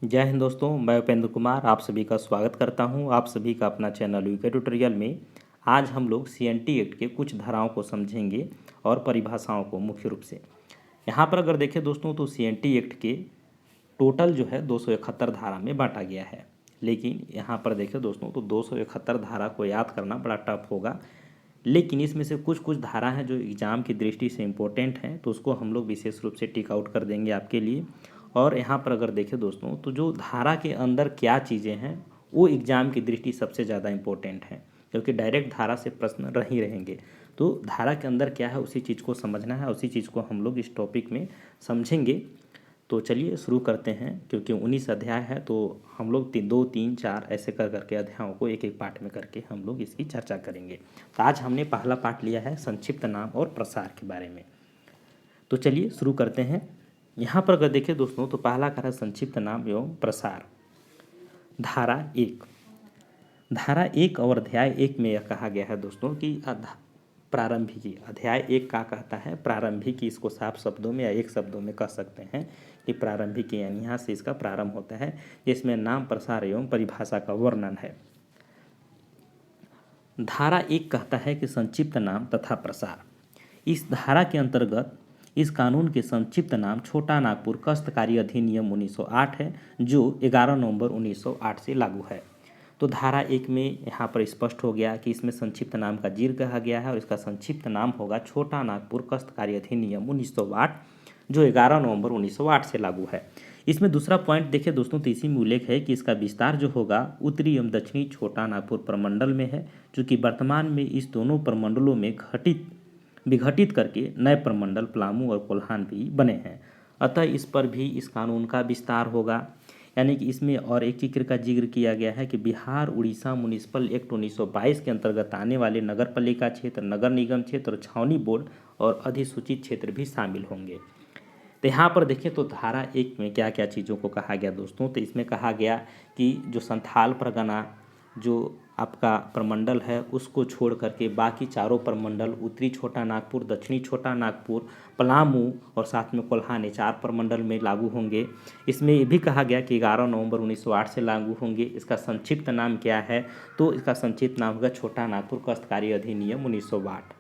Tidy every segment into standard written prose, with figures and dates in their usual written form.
जय हिंद दोस्तों, मैं उपेंद्र कुमार आप सभी का स्वागत करता हूं। आप सभी का अपना चैनल यूके ट्यूटोरियल में। आज हम लोग सीएनटी एक्ट के कुछ धाराओं को समझेंगे और परिभाषाओं को मुख्य रूप से। यहां पर अगर देखें दोस्तों तो सीएनटी एक्ट के टोटल जो है 271 धारा में बांटा गया है। लेकिन यहाँ पर देखें दोस्तों तो 271 धारा को याद करना बड़ा टफ होगा। लेकिन इसमें से कुछ कुछ धारा हैं जो एग्ज़ाम की दृष्टि से इम्पोर्टेंट हैं, तो उसको हम लोग विशेष रूप से टिक आउट कर देंगे आपके लिए। और यहाँ पर अगर देखें दोस्तों तो जो धारा के अंदर क्या चीज़ें हैं वो एग्ज़ाम की दृष्टि सबसे ज़्यादा इम्पोर्टेंट है, क्योंकि डायरेक्ट धारा से प्रश्न रह ही रहेंगे। तो धारा के अंदर क्या है उसी चीज़ को समझना है, उसी चीज़ को हम लोग इस टॉपिक में समझेंगे। तो चलिए शुरू करते हैं। क्योंकि 19 अध्याय है तो हम लोग 2, 3, 4 ऐसे कर करके अध्यायों को एक एक पार्ट में करके हम लोग इसकी चर्चा करेंगे। तो आज हमने पहला पार्ट लिया है संक्षिप्त नाम और प्रसार के बारे में। तो चलिए शुरू करते हैं। यहाँ पर अगर देखें दोस्तों तो पहला कार्य संक्षिप्त नाम एवं प्रसार। धारा 1, धारा 1 और अध्याय 1 में यह कहा गया है दोस्तों कि प्रारंभिकी। अध्याय 1 का कहता है प्रारंभिकी, इसको साफ शब्दों में या एक शब्दों में कह सकते हैं कि प्रारंभिकी, यानी यहाँ से इसका प्रारंभ होता है, जिसमें नाम, प्रसार एवं परिभाषा का वर्णन है। धारा 1 कहता है कि संक्षिप्त नाम तथा प्रसार। इस धारा के अंतर्गत इस कानून के संक्षिप्त नाम छोटा नागपुर काश्तकारी अधिनियम 1908 है, जो 11 नवंबर 1908 से लागू है। तो धारा 1 में यहाँ पर स्पष्ट हो गया कि इसमें संक्षिप्त नाम का जिक्र कहा गया है और इसका संक्षिप्त नाम होगा छोटा नागपुर काश्तकारी अधिनियम 1908, जो 11 नवंबर 1908 से लागू है। इसमें दूसरा पॉइंट देखें दोस्तों तो इसी में उल्लेख है कि इसका विस्तार जो होगा उत्तरी एवं दक्षिणी छोटा नागपुर प्रमंडल में है, चूँकि वर्तमान में इस दोनों प्रमंडलों में विघटित करके नए प्रमंडल पलामू और कोल्हान भी बने हैं। अतः इस पर भी इस कानून का विस्तार होगा। यानी कि इसमें और एक चीज का जिक्र किया गया है कि बिहार उड़ीसा म्युनिसिपल एक्ट 1922 के अंतर्गत आने वाले नगर पालिका क्षेत्र, नगर निगम क्षेत्र और छावनी बोर्ड और अधिसूचित क्षेत्र भी शामिल होंगे। तो यहाँ पर देखें तो धारा 1 में क्या क्या चीज़ों को कहा गया दोस्तों, तो इसमें कहा गया कि जो संथाल परगना जो आपका प्रमंडल है उसको छोड़ करके बाकी चारों प्रमंडल, उत्तरी छोटा नागपुर, दक्षिणी छोटा नागपुर, पलामू और साथ में कोल्हान, 4 प्रमंडल में लागू होंगे। इसमें ये भी कहा गया कि 11 नवंबर 1908 से लागू होंगे। इसका संक्षिप्त नाम क्या है, तो इसका संक्षिप्त नाम होगा छोटा नागपुर काश्तकारी अधिनियम 1908।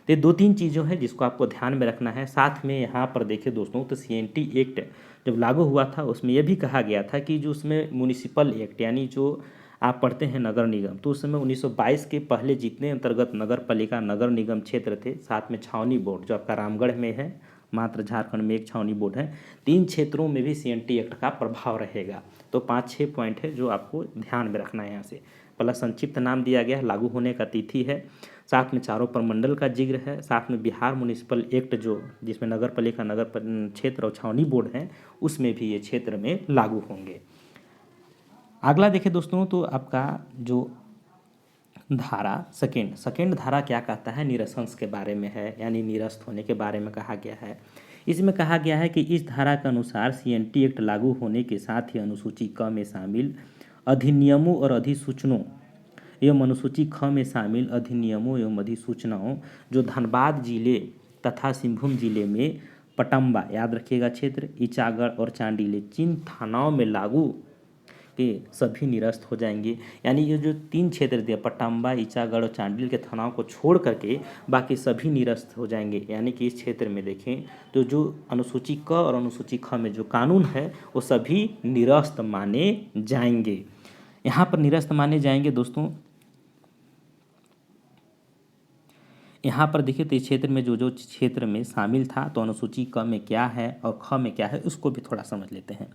तो ये 2-3 चीज़ों है जिसको आपको ध्यान में रखना है। साथ में यहाँ पर देखिए दोस्तों तो सीएनटी एक्ट जब लागू हुआ था उसमें यह भी कहा गया था कि जो उसमें म्युनिसिपल एक्ट, यानी जो आप पढ़ते हैं नगर निगम, तो उस समय 1922 के पहले जितने अंतर्गत नगर पालिका, नगर निगम क्षेत्र थे, साथ में छावनी बोर्ड जो आपका रामगढ़ में है, मात्र झारखंड में एक छावनी बोर्ड है, 3 क्षेत्रों में भी सीएनटी एक्ट का प्रभाव रहेगा। तो 5-6 पॉइंट है जो आपको ध्यान में रखना है। यहाँ से पहला संक्षिप्त नाम दिया गया है, लागू होने का तिथि है, साथ में चारों प्रमंडल का जिक्र है, साथ में बिहार म्युनिसिपल एक्ट जो जिसमें नगर पालिका, नगर क्षेत्र और छावनी बोर्ड हैं, उसमें भी ये क्षेत्र में लागू होंगे। अगला देखें दोस्तों तो आपका जो धारा सेकेंड धारा क्या कहता है, निरसंस के बारे में है, यानी निरस्त होने के बारे में कहा गया है। इसमें कहा गया है कि इस धारा के अनुसार सीएनटी एक्ट लागू होने के साथ ही अनुसूची क में शामिल अधिनियमों और अधिसूचनाओं एवं अनुसूची ख में शामिल अधिनियमों एवं अधिसूचनाओं जो धनबाद जिले तथा सिंहभूम जिले में पटम्बा, याद रखिएगा क्षेत्र, ईचागढ़ और चांडिल, जिन थानाओं में लागू के सभी निरस्त हो जाएंगे। यानी ये जो 3 क्षेत्र दिए पटम्बा, ईचागढ़ और चांडिल के थानाओं को छोड़ करके बाकी सभी निरस्त हो जाएंगे। यानी कि इस क्षेत्र में देखें तो जो अनुसूची क और अनुसूची ख में जो कानून है वो सभी निरस्त माने जाएंगे। यहाँ पर निरस्त माने जाएंगे दोस्तों। यहाँ पर देखिए तो इस क्षेत्र में जो जो क्षेत्र में शामिल था, तो अनुसूची क में क्या है और ख में क्या है उसको भी थोड़ा समझ लेते हैं।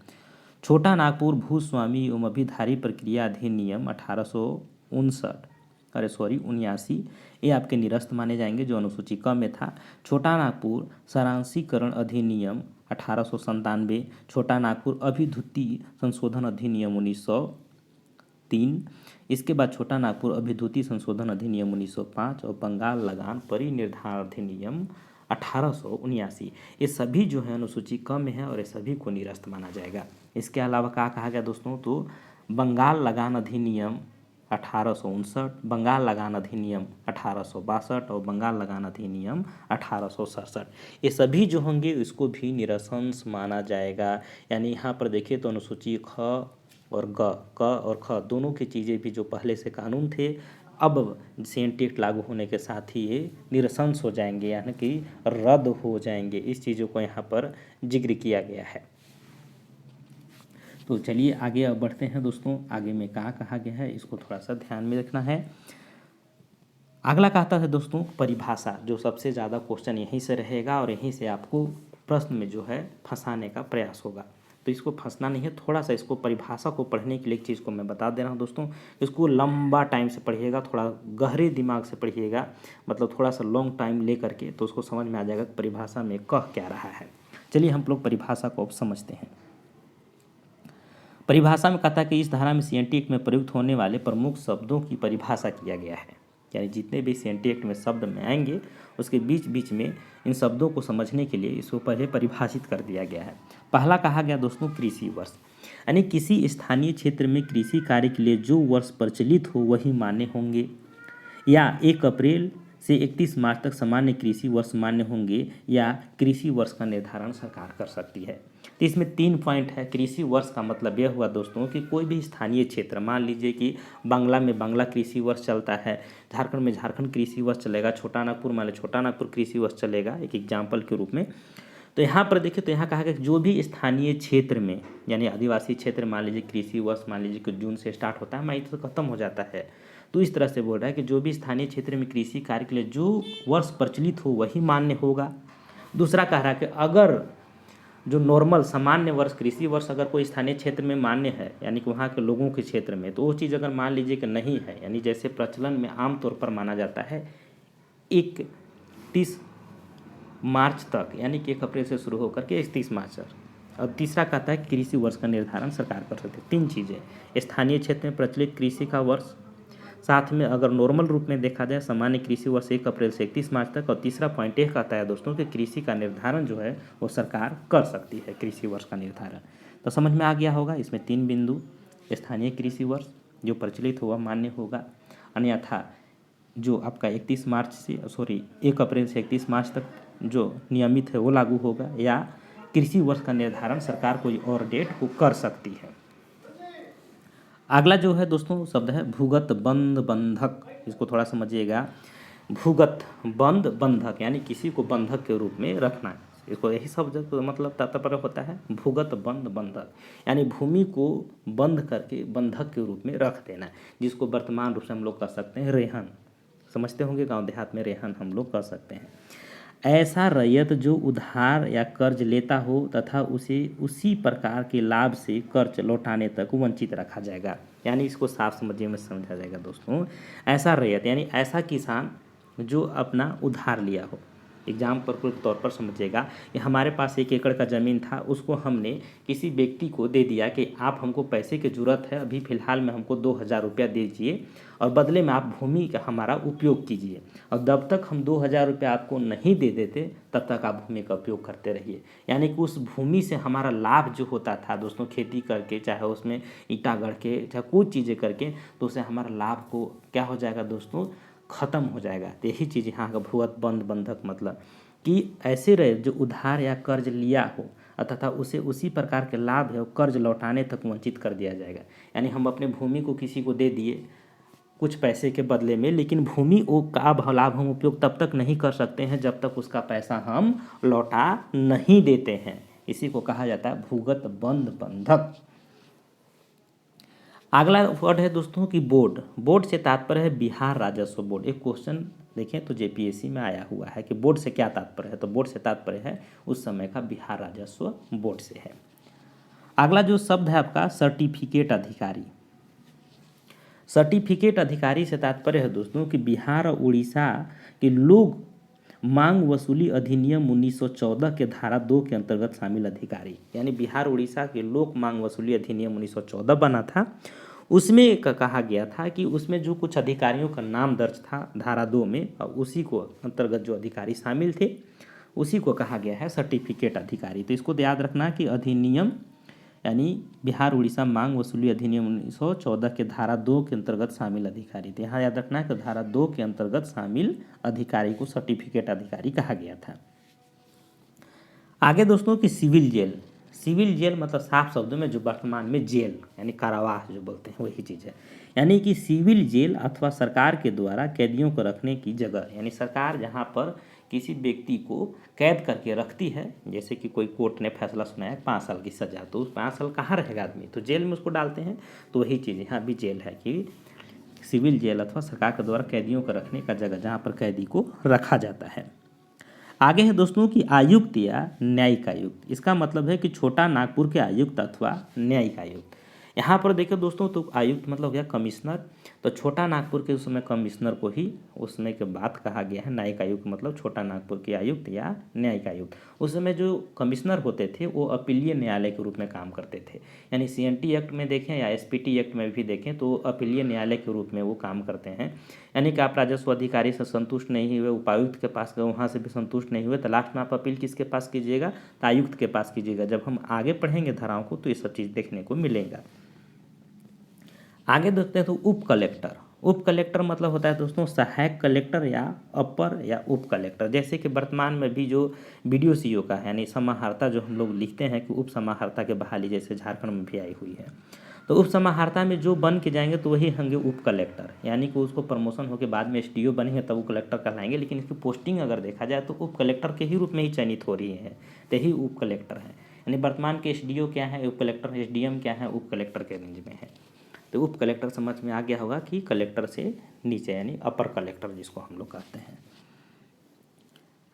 छोटा नागपुर भूस्वामी एवं अभिधारी प्रक्रिया अधिनियम 1979 ये आपके निरस्त माने जाएंगे जो अनुसूची क में था। छोटा नागपुर सारांशीकरण अधिनियम 1897, छोटा नागपुर अभिधुति संशोधन अधिनियम 1903, इसके बाद छोटा नागपुर अभिधुति संशोधन अधिनियम 1905 और बंगाल लगान परिनिर्धारण अधिनियम 1879। ये सभी जो है अनुसूची क में है और ये सभी को निरस्त माना जाएगा। इसके अलावा क्या कहा गया दोस्तों, तो बंगाल लगान अधिनियम 1859, बंगाल लगान अधिनियम 1862 और बंगाल लगान अधिनियम 1867। ये सभी जो होंगे इसको भी निरसंस माना जाएगा। यानी यहाँ पर देखिए तो अनुसूची ख और क और ख दोनों की चीज़ें भी जो पहले से कानून थे अब सेंट एक्ट लागू होने के साथ ही ये निरसंस हो जाएंगे, यानी कि रद्द हो जाएंगे। इस चीज़ों को यहाँ पर जिक्र किया गया है। तो चलिए आगे अब बढ़ते हैं दोस्तों। आगे में क्या कहा गया है इसको थोड़ा सा ध्यान में रखना है। अगला कहता है दोस्तों परिभाषा, जो सबसे ज़्यादा क्वेश्चन यहीं से रहेगा और यहीं से आपको प्रश्न में जो है फंसाने का प्रयास होगा। तो इसको फंसना नहीं है, थोड़ा सा इसको परिभाषा को पढ़ने के लिए एक चीज़ को मैं बता दे रहा हूँ दोस्तों। इसको लंबा टाइम से पढ़िएगा, थोड़ा गहरे दिमाग से पढ़िएगा, मतलब थोड़ा सा लॉन्ग टाइम ले करके, तो उसको समझ में आ जाएगा कि परिभाषा में कह क्या रहा है। चलिए हम लोग परिभाषा को अब समझते हैं। परिभाषा में कहता है कि इस धारा में सीएनटी एक्ट में प्रयुक्त होने वाले प्रमुख शब्दों की परिभाषा किया गया है। यानी जितने भी सीएनटी एक्ट में शब्द में आएंगे उसके बीच बीच में इन शब्दों को समझने के लिए इसको पहले परिभाषित कर दिया गया है। पहला कहा गया दोस्तों कृषि वर्ष, यानी किसी स्थानीय क्षेत्र में कृषि कार्य के लिए जो वर्ष प्रचलित हो वही मान्य होंगे, या 1 अप्रैल से 31 मार्च तक सामान्य कृषि वर्ष मान्य होंगे, या कृषि वर्ष का निर्धारण सरकार कर सकती है। तो इसमें 3 पॉइंट है। कृषि वर्ष का मतलब यह हुआ दोस्तों कि कोई भी स्थानीय क्षेत्र, मान लीजिए कि बांग्ला में बांग्ला कृषि वर्ष चलता है, झारखंड में झारखंड कृषि वर्ष चलेगा, छोटा नागपुर मान लो छोटा नागपुर कृषि वर्ष चलेगा, एक एग्जाम्पल के रूप में। तो यहाँ पर देखिए तो यहाँ कहा गया कि जो भी स्थानीय क्षेत्र में, यानी आदिवासी क्षेत्र मान लीजिए कृषि वर्ष मान लीजिए कि जून से स्टार्ट होता है, मई तो खत्म हो जाता है, तो इस तरह से बोल रहा है कि जो भी स्थानीय क्षेत्र में कृषि कार्य के लिए जो वर्ष प्रचलित हो वही मान्य होगा। दूसरा कह रहा है कि अगर जो नॉर्मल सामान्य वर्ष कृषि वर्ष अगर कोई स्थानीय क्षेत्र में मान्य है, यानी कि वहाँ के लोगों के क्षेत्र में, तो वो चीज़ अगर मान लीजिए कि नहीं है, यानी जैसे प्रचलन में आमतौर पर माना जाता है 31 मार्च तक, यानी कि 1 अप्रैल से शुरू होकर के 31 मार्च तक। और तीसरा कहता है कृषि वर्ष का निर्धारण सरकार कर सकती है। 3 चीज़ें, स्थानीय क्षेत्र में प्रचलित कृषि का वर्ष, साथ में अगर नॉर्मल रूप में देखा जाए सामान्य कृषि वर्ष 1 अप्रैल से 31 मार्च तक, और तीसरा पॉइंट यह कहता है दोस्तों कि कृषि का निर्धारण जो है वो सरकार कर सकती है, कृषि वर्ष का निर्धारण। तो समझ में आ गया होगा, इसमें 3 बिंदु, स्थानीय कृषि वर्ष जो प्रचलित हुआ मान्य होगा, अन्यथा जो आपका 1 अप्रैल से 31 मार्च तक जो नियमित है वो लागू होगा, या कृषि वर्ष का निर्धारण सरकार कोई और डेट को कर सकती है। अगला जो है दोस्तों शब्द है भूगत बंध बंधक। इसको थोड़ा समझिएगा। भूगत बंध बंधक यानी किसी को बंधक के रूप में रखना, इसको यही शब्द तो मतलब तात्पर्य होता है भूगत बंध बंधक, यानी भूमि को बंद करके बंधक के रूप में रख देना, जिसको वर्तमान रूप से हम लोग कह सकते हैं रेहन। समझते होंगे, गांव देहात में रेहन हम लोग कह सकते हैं। ऐसा रैयत जो उधार या कर्ज लेता हो तथा उसे उसी प्रकार के लाभ से कर्ज लौटाने तक वंचित रखा जाएगा। यानी इसको साफ समझिए में समझा जाएगा दोस्तों। ऐसा रैयत यानी ऐसा किसान जो अपना उधार लिया हो, एग्जाम्पल के तौर पर समझिएगा कि हमारे पास 1 एकड़ का ज़मीन था, उसको हमने किसी व्यक्ति को दे दिया कि आप हमको पैसे की ज़रूरत है, अभी फ़िलहाल में हमको 2000 रुपया दीजिए और बदले में आप भूमि का हमारा उपयोग कीजिए, और जब तक हम 2000 रुपया आपको नहीं दे देते तब तक आप भूमि का उपयोग करते रहिए। यानी कि उस भूमि से हमारा लाभ जो होता था दोस्तों, खेती करके चाहे उसमें ईंटा गढ़ के चाहे कुछ चीज़ें करके, तो उससे हमारा लाभ को क्या हो जाएगा दोस्तों, ख़त्म हो जाएगा। तो यही चीज़ यहाँ का भूगत बंध बंधक मतलब कि ऐसे रहे जो उधार या कर्ज लिया हो तथा उसे उसी प्रकार के लाभ है कर्ज लौटाने तक वंचित कर दिया जाएगा। यानी हम अपने भूमि को किसी को दे दिए कुछ पैसे के बदले में, लेकिन भूमि वो का लाभ हम उपयोग तब तक नहीं कर सकते हैं जब तक उसका पैसा हम लौटा नहीं देते हैं। इसी को कहा जाता है भूगत बंध बंधक। अगला वर्ड है दोस्तों कि बोर्ड। बोर्ड से तात्पर्य है बिहार राजस्व बोर्ड। एक क्वेश्चन देखें तो जेपीएससी में आया हुआ है कि बोर्ड से क्या तात्पर्य है, तो बोर्ड से तात्पर्य है उस समय का बिहार राजस्व बोर्ड से है। अगला जो शब्द है आपका सर्टिफिकेट अधिकारी। सर्टिफिकेट अधिकारी से तात्पर्य है दोस्तों कि बिहार और उड़ीसा के लोग मांग वसूली अधिनियम 1914 के धारा 2 के अंतर्गत शामिल अधिकारी। यानी बिहार उड़ीसा के लोक मांग वसूली अधिनियम 1914 बना था, उसमें कहा गया था कि उसमें जो कुछ अधिकारियों का नाम दर्ज था धारा 2 में, और उसी को अंतर्गत जो अधिकारी शामिल थे उसी को कहा गया है सर्टिफिकेट अधिकारी। तो इसको याद रखना कि अधिनियम यानी बिहार उड़ीसा मांग वसूली अधिनियम 1914 के धारा 2 के अंतर्गत शामिल अधिकारी थे। यहाँ याद रखना है कि धारा 2 के अंतर्गत शामिल अधिकारी को सर्टिफिकेट अधिकारी कहा गया था। आगे दोस्तों कि सिविल जेल। सिविल जेल मतलब साफ शब्दों में जो वर्तमान में जेल यानी कारावास जो बोलते हैं वही चीज़ है। यानी कि सिविल जेल अथवा सरकार के द्वारा कैदियों को रखने की जगह, यानी सरकार जहाँ पर किसी व्यक्ति को कैद करके रखती है, जैसे कि कोई कोर्ट ने फैसला सुनाया 5 साल की सज़ा, तो उस 5 साल कहाँ रहेगा आदमी, तो जेल में उसको डालते हैं। तो वही चीज़ यहाँ भी जेल है कि सिविल जेल अथवा सरकार के द्वारा कैदियों को रखने का जगह जहाँ पर कैदी को रखा जाता है। आगे है दोस्तों कि आयुक्त या न्यायिक आयुक्त। इसका मतलब है कि छोटा नागपुर के आयुक्त अथवा न्यायिक आयुक्त। यहाँ पर देखो दोस्तों, तो आयुक्त मतलब हो गया कमिश्नर, तो छोटा नागपुर के उस समय कमिश्नर को ही उस समय के बाद कहा गया है न्यायिक आयुक्त, मतलब छोटा नागपुर के आयुक्त या न्यायिक आयुक्त। उस समय जो कमिश्नर होते थे वो अपीलीय न्यायालय के रूप में काम करते थे। यानी CNT एक्ट में देखें या SPT एक्ट में भी देखें तो अपीलीय न्यायालय के रूप में वो काम करते हैं। यानी कि आप राजस्व अधिकारी से संतुष्ट नहीं हुए, उपायुक्त के पास गए, वहाँ से भी संतुष्ट नहीं हुए, तो लास्ट में आप अपील किसके पास कीजिएगा, तो आयुक्त के पास कीजिएगा। जब हम आगे पढ़ेंगे धाराओं को तो ये सब चीज़ देखने को मिलेगा। आगे देखते हैं तो उप कलेक्टर। उप कलेक्टर मतलब होता है दोस्तों सहायक कलेक्टर या अपर या उप कलेक्टर। जैसे कि वर्तमान में भी जो BDO-CO का है यानी समाहर्ता जो हम लोग लिखते हैं कि उप समाहर्ता के बहाली जैसे झारखंड में भी आई हुई है, तो उप समाहर्ता में जो बन के जाएंगे तो वही होंगे उप कलेक्टर, यानी कि उसको प्रमोशन होकर बाद में SDO बनेंगे तब वो कलेक्टर कहलाएंगे। लेकिन इसकी पोस्टिंग अगर देखा जाए तो उप कलेक्टर के ही रूप में ही चयनित हो रही है, तो यही उप कलेक्टर है। यानी वर्तमान के SDO क्या है, उप कलेक्टर, SDM क्या है, उप कलेक्टर के रेंज में है। तो उप कलेक्टर समझ में आ गया होगा कि कलेक्टर से नीचे यानी अपर कलेक्टर जिसको हम लोग कहते हैं।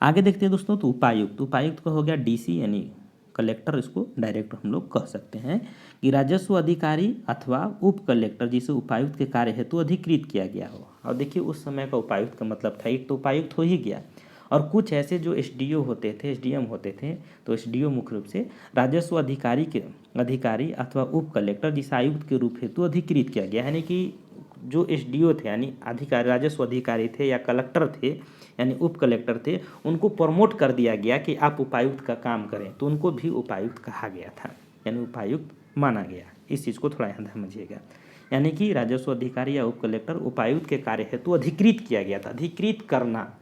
आगे देखते हैं दोस्तों तो उपायुक्त। उपायुक्त का हो गया DC यानी कलेक्टर, इसको डायरेक्ट हम लोग कह सकते हैं कि राजस्व अधिकारी अथवा उप कलेक्टर जिसे उपायुक्त के कार्य हेतु अधिकृत किया गया हो। और देखिए उस समय का उपायुक्त का मतलब था एक तो उपायुक्त हो ही गया, और कुछ ऐसे जो SDO होते थे, SDM होते थे, तो SDO मुख्य रूप से राजस्व अधिकारी अथवा उप कलेक्टर जिस आयुक्त के रूप हेतु अधिकृत किया गया। यानी कि जो SDO थे यानी अधिकारी, राजस्व अधिकारी थे या कलेक्टर थे यानी उप कलेक्टर थे, उनको प्रमोट कर दिया गया कि आप उपायुक्त का काम करें, तो उनको भी उपायुक्त कहा गया था, यानी उपायुक्त माना गया। इस चीज़ को थोड़ा ध्यान समझिएगा। यानी कि राजस्व अधिकारी या उप कलेक्टर उपायुक्त के कार्य हेतु अधिकृत किया गया था। अधिकृत करना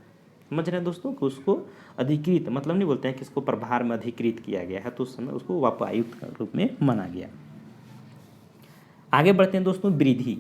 समझ रहे हैं दोस्तों कि उसको अधिकृत मतलब नहीं बोलते हैं कि इसको प्रभार में अधिकृत किया गया है, तो उस समय उसको उपायुक्त के रूप में माना गया। आगे बढ़ते हैं दोस्तों वृद्धि।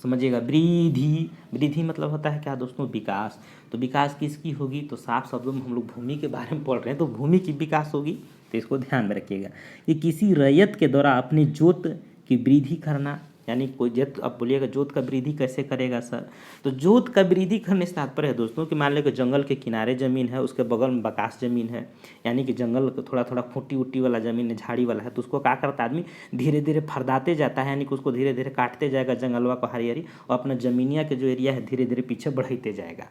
समझिएगा वृद्धि मतलब होता है क्या दोस्तों, विकास। तो विकास किसकी होगी, तो साफ शब्दों में हम लोग भूमि के बारे में पढ़ रहे हैं तो भूमि की विकास होगी। तो इसको ध्यान में रखिएगा कि किसी रैयत के द्वारा अपनी जोत की वृद्धि करना, यानी कोई जोत, अब बोलिएगा जोत का वृद्धि कैसे करेगा सर, तो जोत का वृद्धि करने से तात्पर्य है दोस्तों कि मान लो कि जंगल के किनारे ज़मीन है, उसके बगल में बकास ज़मीन है, यानी कि जंगल थोड़ा थोड़ा खूंटी उट्टी वाला ज़मीन है, झाड़ी वाला है, तो उसको क्या करता है आदमी धीरे धीरे फरदाते जाता है, यानी कि उसको धीरे धीरे काटते जाएगा जंगलवा को हरी और अपना ज़मीनिया के जो एरिया है धीरे धीरे पीछे बढ़ाते जाएगा।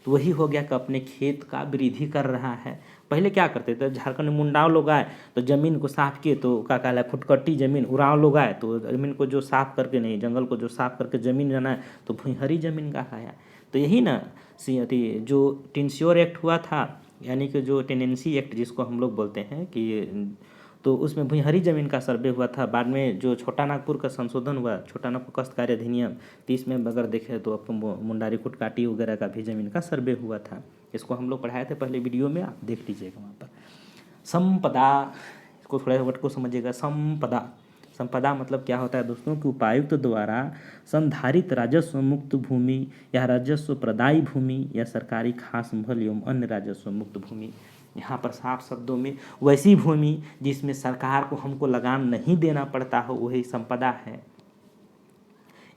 तो वही हो गया कि अपने खेत का वृद्धि कर रहा है। पहले क्या करते थे, झारखंड में मुंडाव लोग आए तो ज़मीन को साफ किए, तो क्या कहला है फुटकट्टी ज़मीन, उराव लोग आए तो ज़मीन को जो साफ करके नहीं, जंगल को जो साफ करके ज़मीन बनाए तो भुइंहरी ज़मीन कहाया। तो यही ना जो टिनस्योर एक्ट हुआ था, यानी कि जो टेनेंसी एक्ट जिसको हम लोग बोलते हैं कि, तो उसमें भुइंहरी ज़मीन का सर्वे हुआ था। बाद में जो छोटा नागपुर का संशोधन हुआ, छोटा नागपुर काश्तकारी अधिनियम 30 में अगर देखें तो आपको मुंडारी कुटकाटी वगैरह का भी ज़मीन का सर्वे हुआ था। इसको हम लोग पढ़ाए थे पहले वीडियो में, आप देख लीजिएगा वहाँ पर। संपदा, इसको थोड़ा वर्ड को समझिएगा। संपदा मतलब क्या होता है दोस्तों कि उपायुक्त द्वारा संधारित राजस्व मुक्त भूमि या राजस्व प्रदायी भूमि या सरकारी खास महल एवं अन्य राजस्व मुक्त भूमि। यहाँ पर साफ शब्दों में वैसी भूमि जिसमें सरकार को हमको लगान नहीं देना पड़ता हो वही संपदा है।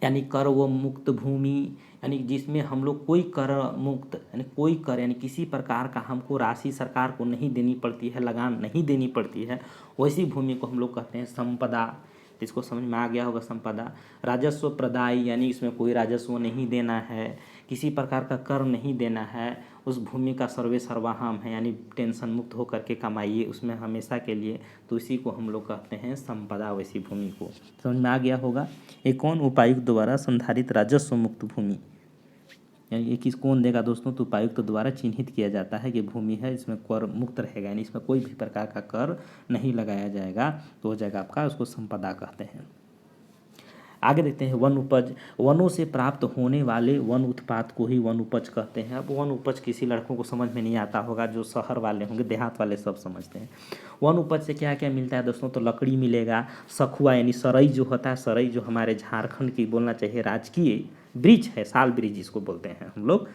यानी कर व मुक्त भूमि, यानी जिसमें हम लोग कोई कर मुक्त, यानी कोई कर यानी किसी प्रकार का हमको राशि सरकार को नहीं देनी पड़ती है, लगान नहीं देनी पड़ती है, वैसी भूमि को हम लोग कहते हैं संपदा। जिसको समझ में आ गया होगा संपदा। राजस्व प्रदायी यानी इसमें कोई राजस्व नहीं देना है, किसी प्रकार का कर नहीं देना है, उस भूमि का सर्वे सर्वाहाम है, यानी टेंशन मुक्त होकर के कमाइए उसमें हमेशा के लिए, तो इसी को हम लोग कहते हैं संपदा। वैसी भूमि को समझ में आ गया होगा। एक कौन, उपायुक्त द्वारा संधारित राजस्व मुक्त भूमि। यानी ये किस कौन देगा दोस्तों, तो उपायुक्त द्वारा चिन्हित किया जाता है कि भूमि है, इसमें कर मुक्त रहेगा, यानी इसमें कोई भी प्रकार का कर नहीं लगाया जाएगा, तो हो जाएगा आपका, उसको संपदा कहते हैं। आगे देखते हैं वन उपज। वनों से प्राप्त होने वाले वन उत्पाद को ही वन उपज कहते हैं। अब वन उपज किसी लड़कों को समझ में नहीं आता होगा, जो शहर वाले होंगे, देहात वाले सब समझते हैं। वन उपज से क्या क्या मिलता है दोस्तों, तो लकड़ी मिलेगा, सखुआ यानी सरई जो होता है, सरई जो हमारे झारखंड की बोलना चाहिए राजकीय वृक्ष है, साल वृक्ष जिसको बोलते हैं हम लोग।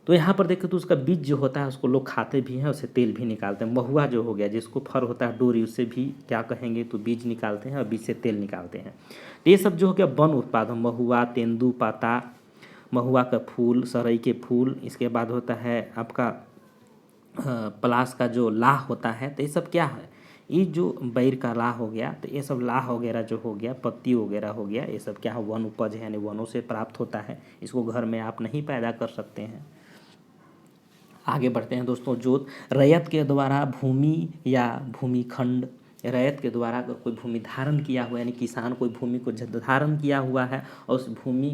तो यहाँ पर देखें तो उसका बीज जो होता है उसको लोग खाते भी हैं, उससे तेल भी निकालते हैं। महुआ जो हो गया, जिसको फर होता है डोरी, उससे भी क्या कहेंगे, तो बीज निकालते हैं और बीज से तेल निकालते हैं। तो ये सब जो हो गया वन उत्पाद, महुआ, तेंदू पाता, महुआ का फूल, सरई के फूल, इसके बाद होता है आपका पलाश का जो लाह होता है। तो ये सब क्या है, ये जो बैर का लाह हो गया, तो ये सब लाह वगैरह जो हो गया, पत्ती वगैरह हो गया, ये सब क्या है, वन उपज है, यानी वनों से प्राप्त होता है। इसको घर में आप नहीं पैदा कर सकते हैं। आगे बढ़ते हैं दोस्तों, जोत। रैयत के द्वारा भूमि या भूमिखंड, रैयत के द्वारा अगर कोई भूमि धारण किया हुआ, यानी किसान कोई भूमि को धारण किया हुआ है और उस भूमि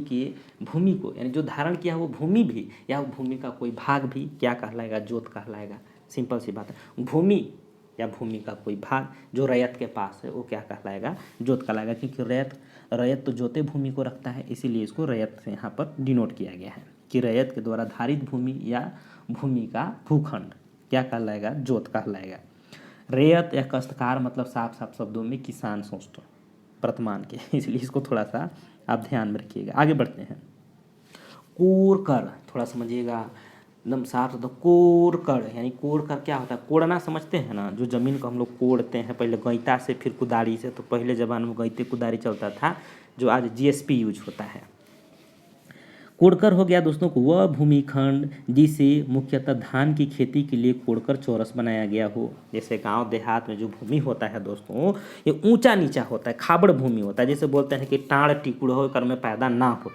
को यानी जो धारण किया हुआ भूमि भी या भूमि का कोई भाग भी क्या कहलाएगा, जोत कहलाएगा। सिंपल सी बात है, भूमि या भूमि का कोई भाग जो रैयत के पास है वो क्या कहलाएगा, जोत कहलाएगा। क्योंकि रैयत तो जोते भूमि को रखता है, इसीलिए इसको रैयत से यहाँ पर डिनोट किया गया है कि रैयत के द्वारा धारित भूमि या भूमि का भूखंड क्या कहलाएगा, जोत कहलाएगा। रैयत या काश्तकार मतलब साफ साफ शब्दों में किसान सोचो वर्तमान के, इसलिए इसको थोड़ा सा आप ध्यान में रखिएगा। आगे बढ़ते हैं, कोर कर, थोड़ा समझिएगा एकदम साफ शब्द, कोर कर यानी कोर कर क्या होता है, कोड़ना समझते हैं ना, जो ज़मीन को हम लोग कोड़ते हैं, पहले गैंता से फिर कुदारी से। तो पहले ज़माने में गैंते कुदारी चलता था, जो आज जीएसपी यूज होता है। कोड़कर हो गया दोस्तों को वह भूमिखंड जिसे मुख्यतः धान की खेती के लिए कोड़कर चौरस बनाया गया हो। जैसे गांव देहात में जो भूमि होता है दोस्तों, ये ऊंचा नीचा होता है, खाबड़ भूमि होता है, जैसे बोलते हैं कि टाड़ टिकुड़ हो कर में पैदा ना हो।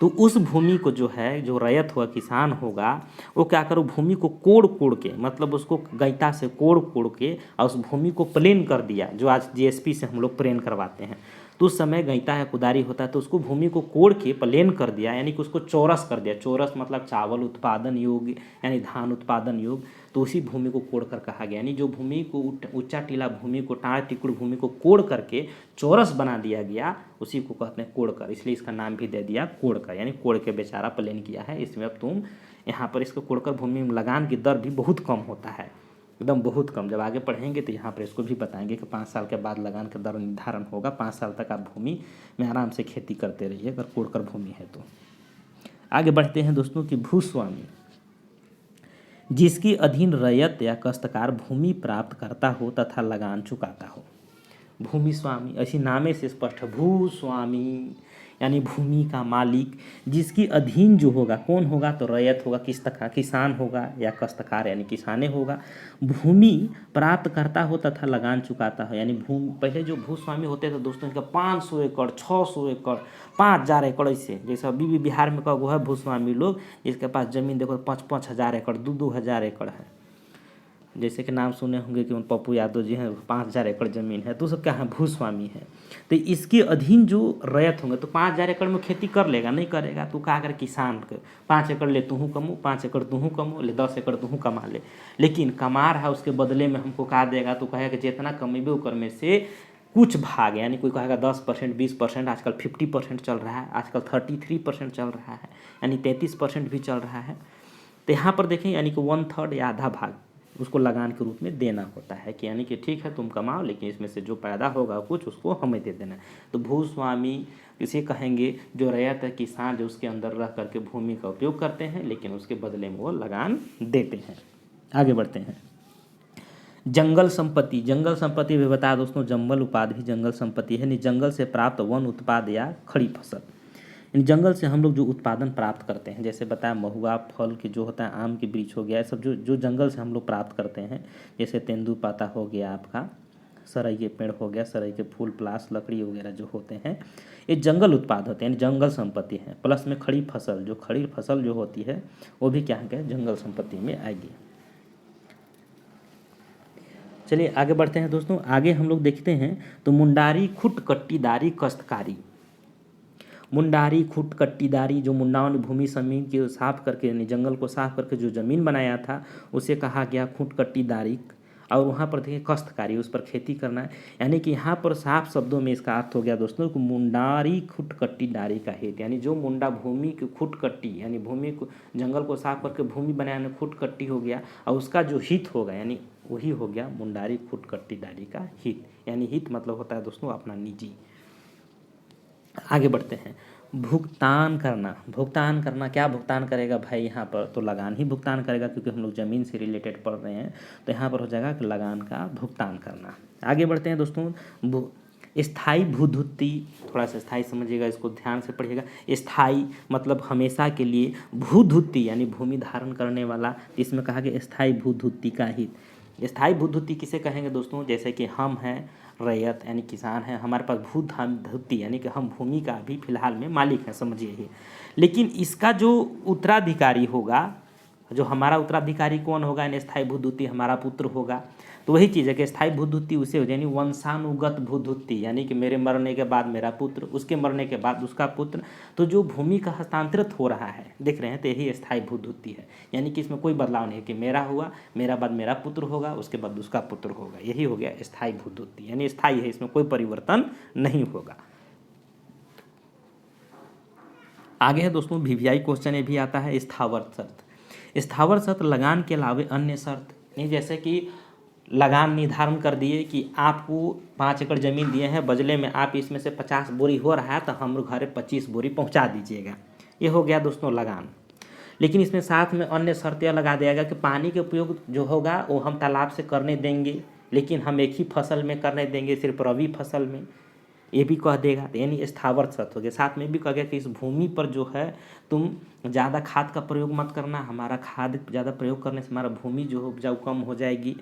तो उस भूमि को जो है, जो रैयत हुआ किसान होगा, वो क्या करो, भूमि को कोड़ कोड़ के, मतलब उसको गैंता से कोड़ कोड़ के और उस भूमि को प्लेन कर दिया, जो आज जीएसपी से हम लोग प्लेन करवाते हैं। तो उस समय गैंता है कुदारी होता है, तो उसको भूमि को कोड़ के प्लेन कर दिया, यानी कि उसको चौरस कर दिया। चौरस मतलब चावल उत्पादन योग्य, यानी धान उत्पादन योग्य। तो उसी भूमि को कोड़ कर कहा गया, यानी जो भूमि को ऊंचा टीला भूमि को, टाड़ टिकुड़ भूमि को कोड़ करके चौरस बना दिया गया, उसी को कहते हैं कोड़कर। इसलिए इसका नाम भी दे दिया कोड़कर, यानी कोड़ के बेचारा प्लेन किया है। इसमें अब तुम यहाँ पर इसको कोड़कर भूमि में लगान की दर भी बहुत कम होता है, एकदम बहुत कम। जब आगे पढ़ेंगे तो यहाँ पर इसको भी बताएंगे कि 5 साल के बाद लगान का दर निर्धारण होगा। 5 साल तक आप भूमि में आराम से खेती करते रहिए अगर कोड़कर भूमि है तो। आगे बढ़ते हैं दोस्तों कि भूस्वामी, जिसकी अधीन रैयत या काश्तकार भूमि प्राप्त करता हो तथा लगान चुकाता हो। भूमि स्वामी, ऐसी नामे से स्पष्ट है, भूस्वामी यानी भूमि का मालिक, जिसकी अधीन जो होगा, कौन होगा, तो रैयत होगा, किसान होगा, या काश्तकार यानी किसाने होगा, भूमि प्राप्त करता हो तथा लगान चुकाता हो। यानी पहले जो भूस्वामी होते थे दोस्तों, इनका 500 एकड़ 600 एकड़ 5000 एकड़, ऐसे जैसे अभी भी बिहार में कहो है भूस्वामी लोग, जिसके पास जमीन देखो 5-5 हज़ार एकड़ 2-2 हज़ार एकड़ है। जैसे कि नाम सुने होंगे कि पप्पू यादव जी हैं, 5000 एकड़ ज़मीन है, तो सब क्या है, भूस्वामी है। तो इसके अधीन जो रैयत होंगे, तो 5000 एकड़ में खेती कर लेगा, नहीं करेगा तो क्या कर, किसान 5 एकड़ ले तू कमो, 5 एकड़ तू कमो ले, 10 एकड़ तू कमा ले। लेकिन कमा रहा है, उसके बदले में हमको क्या देगा, तो कहेगा कि जितना कमेबे उकर में से कुछ भाग, यानी कोई कहेगा 10%, 20%, आजकल 50% चल रहा है, आजकल 33% चल रहा है, यानी 33% भी चल रहा है। तो यहाँ पर देखें, यानी कि 1/3 या आधा भाग उसको लगान के रूप में देना होता है, कि यानी कि ठीक है तुम कमाओ, लेकिन इसमें से जो पैदा होगा कुछ उसको हमें दे देना है। तो भूस्वामी इसे कहेंगे, जो रैयत है किसान जो उसके अंदर रह करके भूमि का उपयोग करते हैं, लेकिन उसके बदले में वो लगान देते हैं। आगे बढ़ते हैं, जंगल संपत्ति। जंगल संपत्ति भी बताया दोस्तों, जंगल उपाधि भी जंगल संपत्ति है, नहीं जंगल से प्राप्त वन उत्पाद या खड़ी फसल। इन जंगल से हम लोग जो उत्पादन प्राप्त करते हैं, जैसे बताया महुआ, फल की जो होता है, आम के वृक्ष हो गया, ये सब जो जंगल से हम लोग प्राप्त करते हैं, जैसे तेंदूपाता हो गया आपका, सरई के पेड़ हो गया, सरई के फूल, प्लास, लकड़ी वगैरह जो होते हैं, ये जंगल उत्पाद होते हैं, जंगल संपत्ति है। प्लस में खड़ी फसल, जो खड़ी फसल जो होती है वो भी क्या है, जंगल संपत्ति में आएगी। चलिए आगे बढ़ते हैं दोस्तों। आगे हम लोग देखते हैं तो मुंडारी, खुट, कट्टीदारी, कश्तकारी। मुंडारी खुट कट्टीदारी, जो मुंडाओं ने भूमि जमीन को साफ करके यानी जंगल को साफ करके जो ज़मीन बनाया था उसे कहा गया खुट कट्टीदारी। और वहाँ पर देखिए कष्टकारी, उस पर खेती करना है। यानी कि यहाँ पर साफ शब्दों में इसका अर्थ हो गया दोस्तों कि मुंडारी खुट कट्टीदारी का हित, यानी जो मुंडा भूमि की खुट कट्टी यानी भूमि को जंगल को साफ करके भूमि बनाने खुट कट्टी हो गया, और उसका जो हित होगा यानी वही हो गया मुंडारी खुट कट्टीदारी का हित। यानी हित मतलब होता है दोस्तों अपना निजी। आगे बढ़ते हैं। भुगतान करना, भुगतान करना, क्या भुगतान करेगा भाई? यहाँ पर तो लगान ही भुगतान करेगा, क्योंकि हम लोग ज़मीन से रिलेटेड पढ़ रहे हैं, तो यहाँ पर हो जाएगा कि लगान का भुगतान करना। आगे बढ़ते हैं दोस्तों। स्थायी भूधुत्ती, थोड़ा सा स्थायी समझिएगा, इसको ध्यान से पढ़िएगा। स्थायी मतलब हमेशा के लिए, भूधुत्ती यानी भूमि धारण करने वाला, इसमें कहा गया स्थायी भूधुत्ती का हित। स्थायी भूधुत्ती किसे कहेंगे दोस्तों? जैसे कि हम हैं रैयत यानी किसान हैं, हमारे पास भूधुत्ती यानी कि हम भूमि का अभी फिलहाल में मालिक हैं, समझिए ही। लेकिन इसका जो उत्तराधिकारी होगा, जो हमारा उत्तराधिकारी कौन होगा? यानी स्थायी भूधुत्ती हमारा पुत्र होगा। तो वही चीज़ है कि स्थायी भूधुत्ती उसे हो यानी वंशानुगत भूधुत्ती, यानी कि मेरे मरने के बाद मेरा पुत्र, उसके मरने के बाद उसका पुत्र। तो जो भूमि का हस्तांतरित हो रहा है, देख रहे हैं, तो यही स्थायी भूधुत्ती है। यानी कि इसमें कोई बदलाव नहीं है कि मेरा हुआ, मेरा बाद मेरा पुत्र होगा, उसके बाद उसका पुत्र होगा, यही हो गया स्थायी भूधुत्ती। यानी स्थायी है, इसमें कोई परिवर्तन नहीं होगा। आगे है दोस्तों वीवीआई क्वेश्चन ये भी आता है, स्थावर शर्त। स्थावर शर्त लगान के अलावे अन्य शर्त नहीं, जैसे कि लगान निर्धारण कर दिए कि आपको 5 एकड़ ज़मीन दिए हैं, बदले में आप इसमें से 50 बोरी हो रहा है तो हम घर 25 बोरी पहुंचा दीजिएगा, ये हो गया दोस्तों लगान। लेकिन इसमें साथ में अन्य शर्तें लगा दिया गया कि पानी के उपयोग जो होगा वो हम तालाब से करने देंगे, लेकिन हम एक ही फसल में करने देंगे, सिर्फ रबी फसल में, ये भी कह देगा। यानी स्थावर शर्त हो गया। साथ में भी कह गया कि इस भूमि पर जो है तुम ज़्यादा खाद का प्रयोग मत करना, हमारा खाद ज़्यादा प्रयोग करने से हमारा भूमि जो उपजाऊ कम हो जाएगी।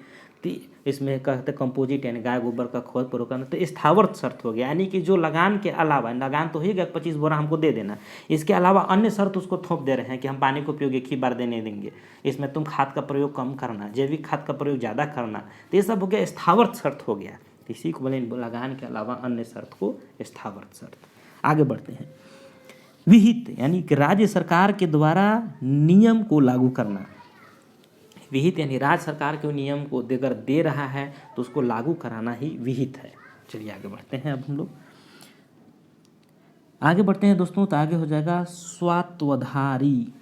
तो इसमें कहते कंपोजिट यानी गाय गोबर का खाद प्रयोग करना, तो स्थावर शर्त हो गया। यानी कि जो लगान के अलावा, लगान तो ही गया 25 बोरा हमको दे देना, इसके अलावा अन्य शर्त उसको थोप दे रहे हैं कि हम पानी का उपयोग एक ही बार देने देंगे, इसमें तुम खाद का प्रयोग कम करना, जैविक खाद का प्रयोग ज़्यादा करना। तो ये सब हो गया स्थावर शर्त हो गया। इसी को बोले लगान के अलावा अन्य शर्त को स्थावर शर्त। आगे बढ़ते हैं। विहित यानी कि राज्य सरकार के द्वारा नियम को लागू करना। विहित यानी राज्य सरकार के नियम को अगर दे रहा है तो उसको लागू कराना ही विहित है। चलिए आगे बढ़ते हैं। अब हम लोग आगे बढ़ते हैं दोस्तों, तो आगे हो जाएगा स्वात्वधारी।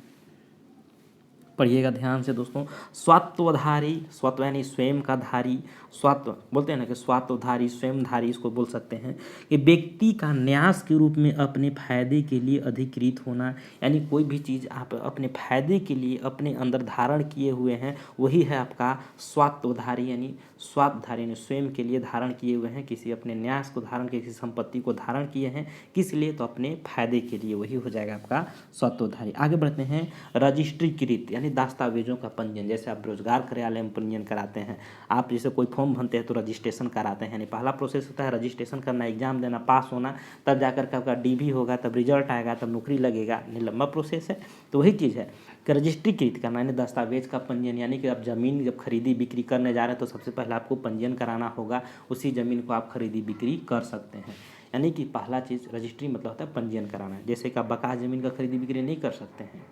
पढ़िएगा ध्यान से दोस्तों। स्वात्वधारी, स्वत्व यानी स्वयं का धारी, स्वात्व बोलते हैं ना कि स्वात्वधारी, स्वयंधारी इसको बोल सकते हैं कि व्यक्ति का न्यास के रूप में अपने फायदे के लिए अधिकृत होना। यानी कोई भी चीज़ आप अपने फायदे के लिए अपने अंदर धारण किए हुए हैं, वही है आपका स्वात्वधारी। यानी स्वात्वधारी यानी स्वयं के लिए धारण किए हुए हैं, किसी अपने न्यास को धारण, किसी संपत्ति को धारण किए हैं, किस लिए? तो अपने फायदे के लिए, वही हो जाएगा आपका स्वात्वधारी। आगे बढ़ते हैं। रजिस्ट्रीकृत यानी दस्तावेजों का पंजीयन। जैसे आप रोजगार कार्यालय में पंजीयन कराते हैं, आप जैसे कोई फॉर्म भरते हैं तो रजिस्ट्रेशन कराते हैं। यानी पहला प्रोसेस होता है रजिस्ट्रेशन करना, एग्जाम देना, पास होना, तब जाकर के आपका डीबी होगा, तब रिजल्ट आएगा, तब नौकरी लगेगा। ये लंबा प्रोसेस है। तो वही चीज़ है कि रजिस्ट्रीकृत करना यानी दस्तावेज का पंजीयन। यानी कि आप ज़मीन जब खरीदी बिक्री करने जा रहे हैं तो सबसे पहले आपको पंजीयन कराना होगा, उसी ज़मीन को आप खरीदी बिक्री कर सकते हैं। यानी कि पहला चीज़ रजिस्ट्री मतलब होता है पंजीयन कराना। जैसे कि आप बकाया ज़मीन का खरीदी बिक्री नहीं कर सकते हैं,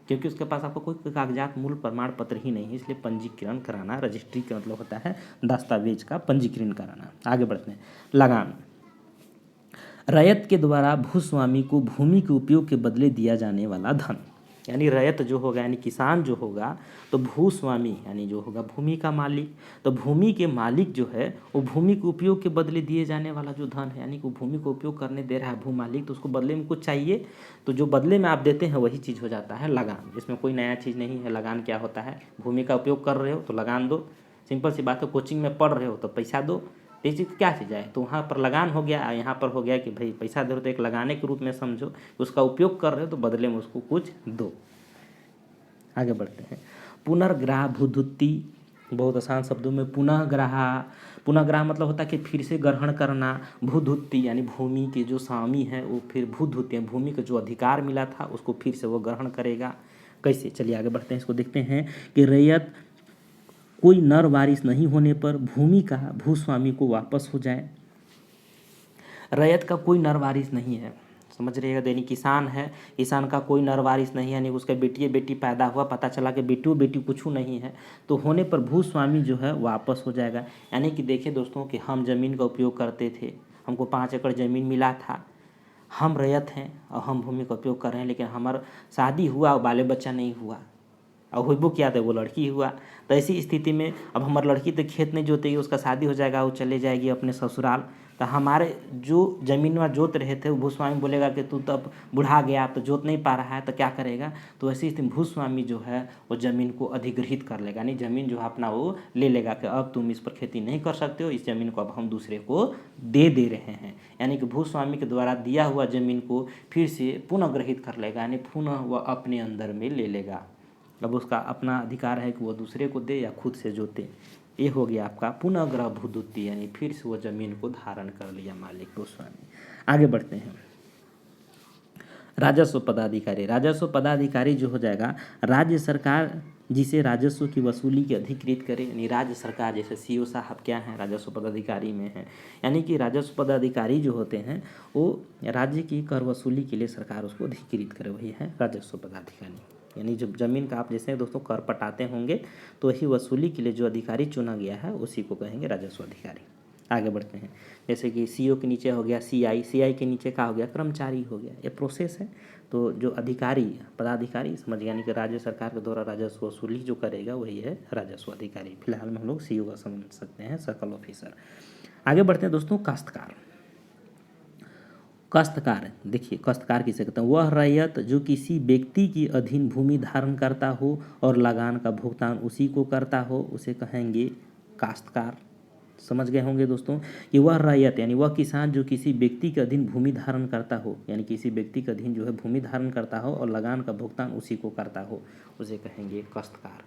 क्योंकि उसके पास आपको कोई कागजात मूल प्रमाण पत्र ही नहीं है, इसलिए पंजीकरण कराना। रजिस्ट्री का मतलब होता है दस्तावेज का पंजीकरण कराना। आगे बढ़ते हैं। लगान, रैयत के द्वारा भूस्वामी को भूमि के उपयोग के बदले दिया जाने वाला धन। यानी रैयत जो होगा यानी किसान जो होगा, तो भूस्वामी यानी जो होगा भूमि का मालिक, तो भूमि के मालिक जो है वो भूमि के उपयोग के बदले दिए जाने वाला जो धन है, यानी कि भूमि को उपयोग करने दे रहा है भू मालिक, तो उसको बदले में कुछ चाहिए, तो जो बदले में आप देते हैं वही चीज़ हो जाता है लगान। इसमें कोई नया चीज़ नहीं है। लगान क्या होता है? भूमि का उपयोग कर रहे हो तो लगान दो, सिंपल सी बात है। कोचिंग में पढ़ रहे हो तो पैसा दो, ये चीज़ क्या चीज़ है? तो वहाँ पर लगान हो गया, यहाँ पर हो गया कि भाई पैसा दे रहे हो तो एक लगाने के रूप में समझो, उसका उपयोग कर रहे हो तो बदले में उसको कुछ दो। आगे बढ़ते हैं। पुनर्ग्राह भूधुत्ती, बहुत आसान शब्दों में पुनःग्राह। पुनःग्राह मतलब होता है कि फिर से ग्रहण करना। भूधुत्ती यानी भूमि के जो स्वामी है वो फिर भूधुत्ती भूमि का जो अधिकार मिला था उसको फिर से वो ग्रहण करेगा। कैसे? चलिए आगे बढ़ते हैं, इसको देखते हैं कि रैयत कोई नर वारिस नहीं होने पर भूमि का भूस्वामी को वापस हो जाए। रैयत का कोई नर वारिस नहीं है, समझ रहिएगा। यानी किसान है, किसान का कोई नर वारिस नहीं है, यानी उसका बेटी पैदा हुआ, पता चला कि बेटी कुछ नहीं है, तो होने पर भूस्वामी जो है वापस हो जाएगा। यानी कि देखिए दोस्तों कि हम ज़मीन का उपयोग करते थे, हमको 5 एकड़ ज़मीन मिला था, हम रैयत हैं और हम भूमि का उपयोग कर रहे हैं, लेकिन हमारा शादी हुआ और बाले बच्चा नहीं हुआ, और हुई क्या था, वो लड़की हुआ। तो ऐसी स्थिति में अब हमारी लड़की तो खेत नहीं जोतेगी, उसका शादी हो जाएगा, वो चले जाएगी अपने ससुराल, तो हमारे जो ज़मीन में जोत रहे थे वो भूस्वामी बोलेगा कि तू तब बुढ़ा गया, तो जोत नहीं पा रहा है, तो क्या करेगा। तो ऐसी स्थिति में भूस्वामी जो है वो ज़मीन को अधिग्रहित कर लेगा, यानी ज़मीन जो है अपना वो ले लेगा कि अब तुम इस पर खेती नहीं कर सकते हो, इस ज़मीन को अब हम दूसरे को दे रहे हैं। यानी कि भूस्वामी के द्वारा दिया हुआ ज़मीन को फिर से पुनः ग्रहित कर लेगा, यानी पुनः वह अपने अंदर में ले लेगा। अब उसका अपना अधिकार है कि वो दूसरे को दे या खुद से जोते। ये हो गया आपका पुनर्ग्रह भूदुत्ती, यानी फिर से वो ज़मीन को धारण कर लिया मालिक भूस्वामी। आगे बढ़ते हैं। राजस्व पदाधिकारी। राजस्व पदाधिकारी जो हो जाएगा राज्य सरकार जिसे राजस्व की वसूली की अधिकृत करे, यानी राज्य सरकार, जैसे सीओ साहब क्या हैं, राजस्व पदाधिकारी में हैं। यानी कि राजस्व पदाधिकारी जो होते हैं वो राज्य की कर वसूली के लिए सरकार उसको अधिकृत करे, वही है राजस्व पदाधिकारी। यानी जब ज़मीन का आप जैसे दोस्तों कर पटाते होंगे तो वही वसूली के लिए जो अधिकारी चुना गया है उसी को कहेंगे राजस्व अधिकारी। आगे बढ़ते हैं। जैसे कि सीओ के नीचे हो गया सीआई, सीआई के नीचे क्या हो गया, कर्मचारी हो गया। ये प्रोसेस है। तो जो अधिकारी पदाधिकारी समझ यानी कि राज्य सरकार के द्वारा राजस्व वसूली जो करेगा वही है राजस्व अधिकारी। फिलहाल में हम लोग सीओ का समझ सकते हैं, सर्कल ऑफिसर। आगे बढ़ते हैं दोस्तों। काश्तकार। काश्तकार, देखिए काश्तकार किसे कहते हैं, वह रैयत जो किसी व्यक्ति की अधीन भूमि धारण करता हो और लगान का भुगतान उसी को करता हो, उसे कहेंगे काश्तकार। समझ गए होंगे दोस्तों कि वह रैयत यानी वह किसान जो किसी व्यक्ति के अधीन भूमि धारण करता हो, यानी किसी व्यक्ति के अधीन जो है भूमि धारण करता हो और लगान का भुगतान उसी को करता हो, उसे कहेंगे काश्तकार।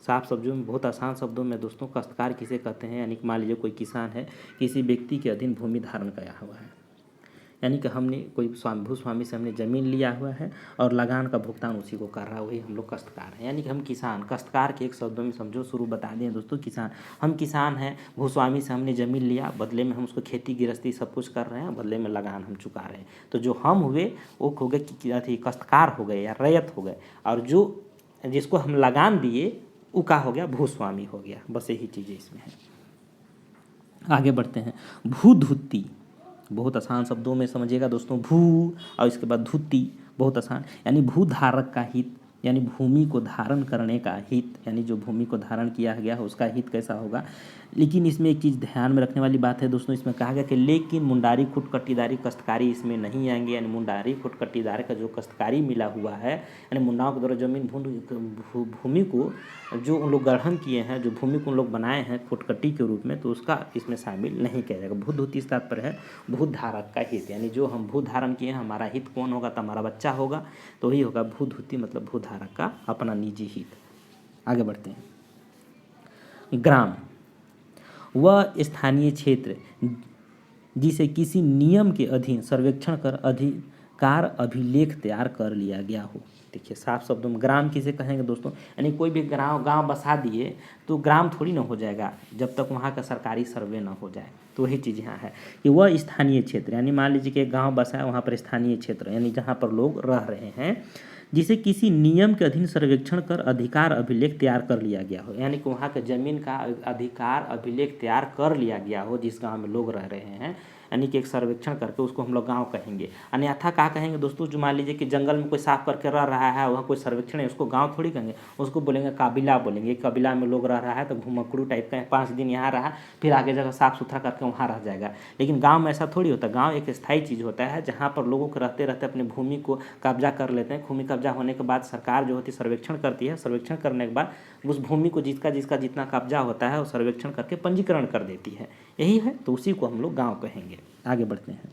साफ शब्दों में, बहुत आसान शब्दों में दोस्तों काश्तकार किसे कहते हैं, यानी कि मान लीजिए कोई किसान है, किसी व्यक्ति के अधीन भूमि धारण किया हुआ है, यानी कि हमने कोई भूस्वामी से हमने ज़मीन लिया हुआ है और लगान का भुगतान उसी को कर रहा है, वही हम लोग काश्तकार हैं। यानी कि हम किसान, काश्तकार के एक शब्दों में समझो शुरू बता दें दोस्तों, किसान, हम किसान हैं, भूस्वामी से हमने ज़मीन लिया, बदले में हम उसको खेती गृहस्थी सब कुछ कर रहे हैं, बदले में लगान हम चुका रहे हैं। तो जो हम हुए वो हो गए काश्तकार हो गए या रैयत हो गए, और जो जिसको हम लगान दिए वो का हो गया, भूस्वामी हो गया। बस यही चीज़ें इसमें है। आगे बढ़ते हैं। भूधुत्ती, बहुत आसान शब्दों में समझिएगा दोस्तों। भू और इसके बाद धुत्ती, बहुत आसान, यानी भूधारक का हित, यानी भूमि को धारण करने का हित, यानी जो भूमि को धारण किया गया है उसका हित कैसा होगा। लेकिन इसमें एक चीज़ ध्यान में रखने वाली बात है दोस्तों, इसमें कहा गया कि लेकिन मुंडारी खुट कट्टीदारी काश्तकारी इसमें नहीं आएंगे। यानी मुंडारी खुट कट्टीदारी का जो काश्तकारी मिला हुआ है, यानी मुंडाओं के द्वारा जमीन भूमि को जो उन लोग ग्रहण किए हैं, जो भूमि को उन लोग बनाए हैं खुटकट्टी के रूप में, तो उसका इसमें शामिल नहीं किया जाएगा। भूधुत्ती इस तात्पर्य है भूधारक का हित, यानी जो हम भू धारण किए हैं, हमारा हित कौन होगा, तो हमारा बच्चा होगा, तो वही होगा भूधुत्ती, मतलब भूधारक का अपना निजी हित। आगे बढ़ते हैं। ग्राम, वह स्थानीय क्षेत्र जिसे किसी नियम के अधीन सर्वेक्षण कर अधिकार अभिलेख तैयार कर लिया गया हो। देखिए साफ शब्दों में ग्राम किसे कहेंगे दोस्तों, यानी कोई भी गांव बसा दिए तो ग्राम थोड़ी ना हो जाएगा जब तक वहाँ का सरकारी सर्वे ना हो जाए। तो वही चीज़ यहाँ है कि वह स्थानीय क्षेत्र, यानी मान लीजिए कि एक गाँव बसा है, वहाँ पर स्थानीय क्षेत्र यानी जहाँ पर लोग रह रहे हैं, जिसे किसी नियम के अधीन सर्वेक्षण कर अधिकार अभिलेख तैयार कर लिया गया हो, यानी कि वहाँ के ज़मीन का अधिकार अभिलेख तैयार कर लिया गया हो जिस गांव में लोग रह रहे हैं, यानी कि एक सर्वेक्षण करके उसको हम लोग गांव कहेंगे। अन्यथा क्या कहेंगे दोस्तों, जो मान लीजिए कि जंगल में कोई साफ करके रह रहा है, वहाँ कोई सर्वेक्षण है, उसको गांव थोड़ी कहेंगे, उसको बोलेंगे काबिला बोलेंगे। कबीला में लोग रह रहा है तो घुमक्कड़ू टाइप का 5 दिन यहाँ रहा, फिर आगे जगह साफ सुथरा करके वहाँ रह जाएगा। लेकिन गाँव में ऐसा थोड़ी होता है। गाँव एक स्थायी चीज़ होता है जहाँ पर लोगों को रहते रहते अपनी भूमि को कब्जा कर लेते हैं। भूमि कब्जा होने के बाद सरकार जो होती है सर्वेक्षण करती है, सर्वेक्षण करने के बाद उस भूमि को जिसका जितना कब्जा होता है वो सर्वेक्षण करके पंजीकरण कर देती है, यही है। तो उसी को हम लोग गाँव कहेंगे। आगे बढ़ते हैं।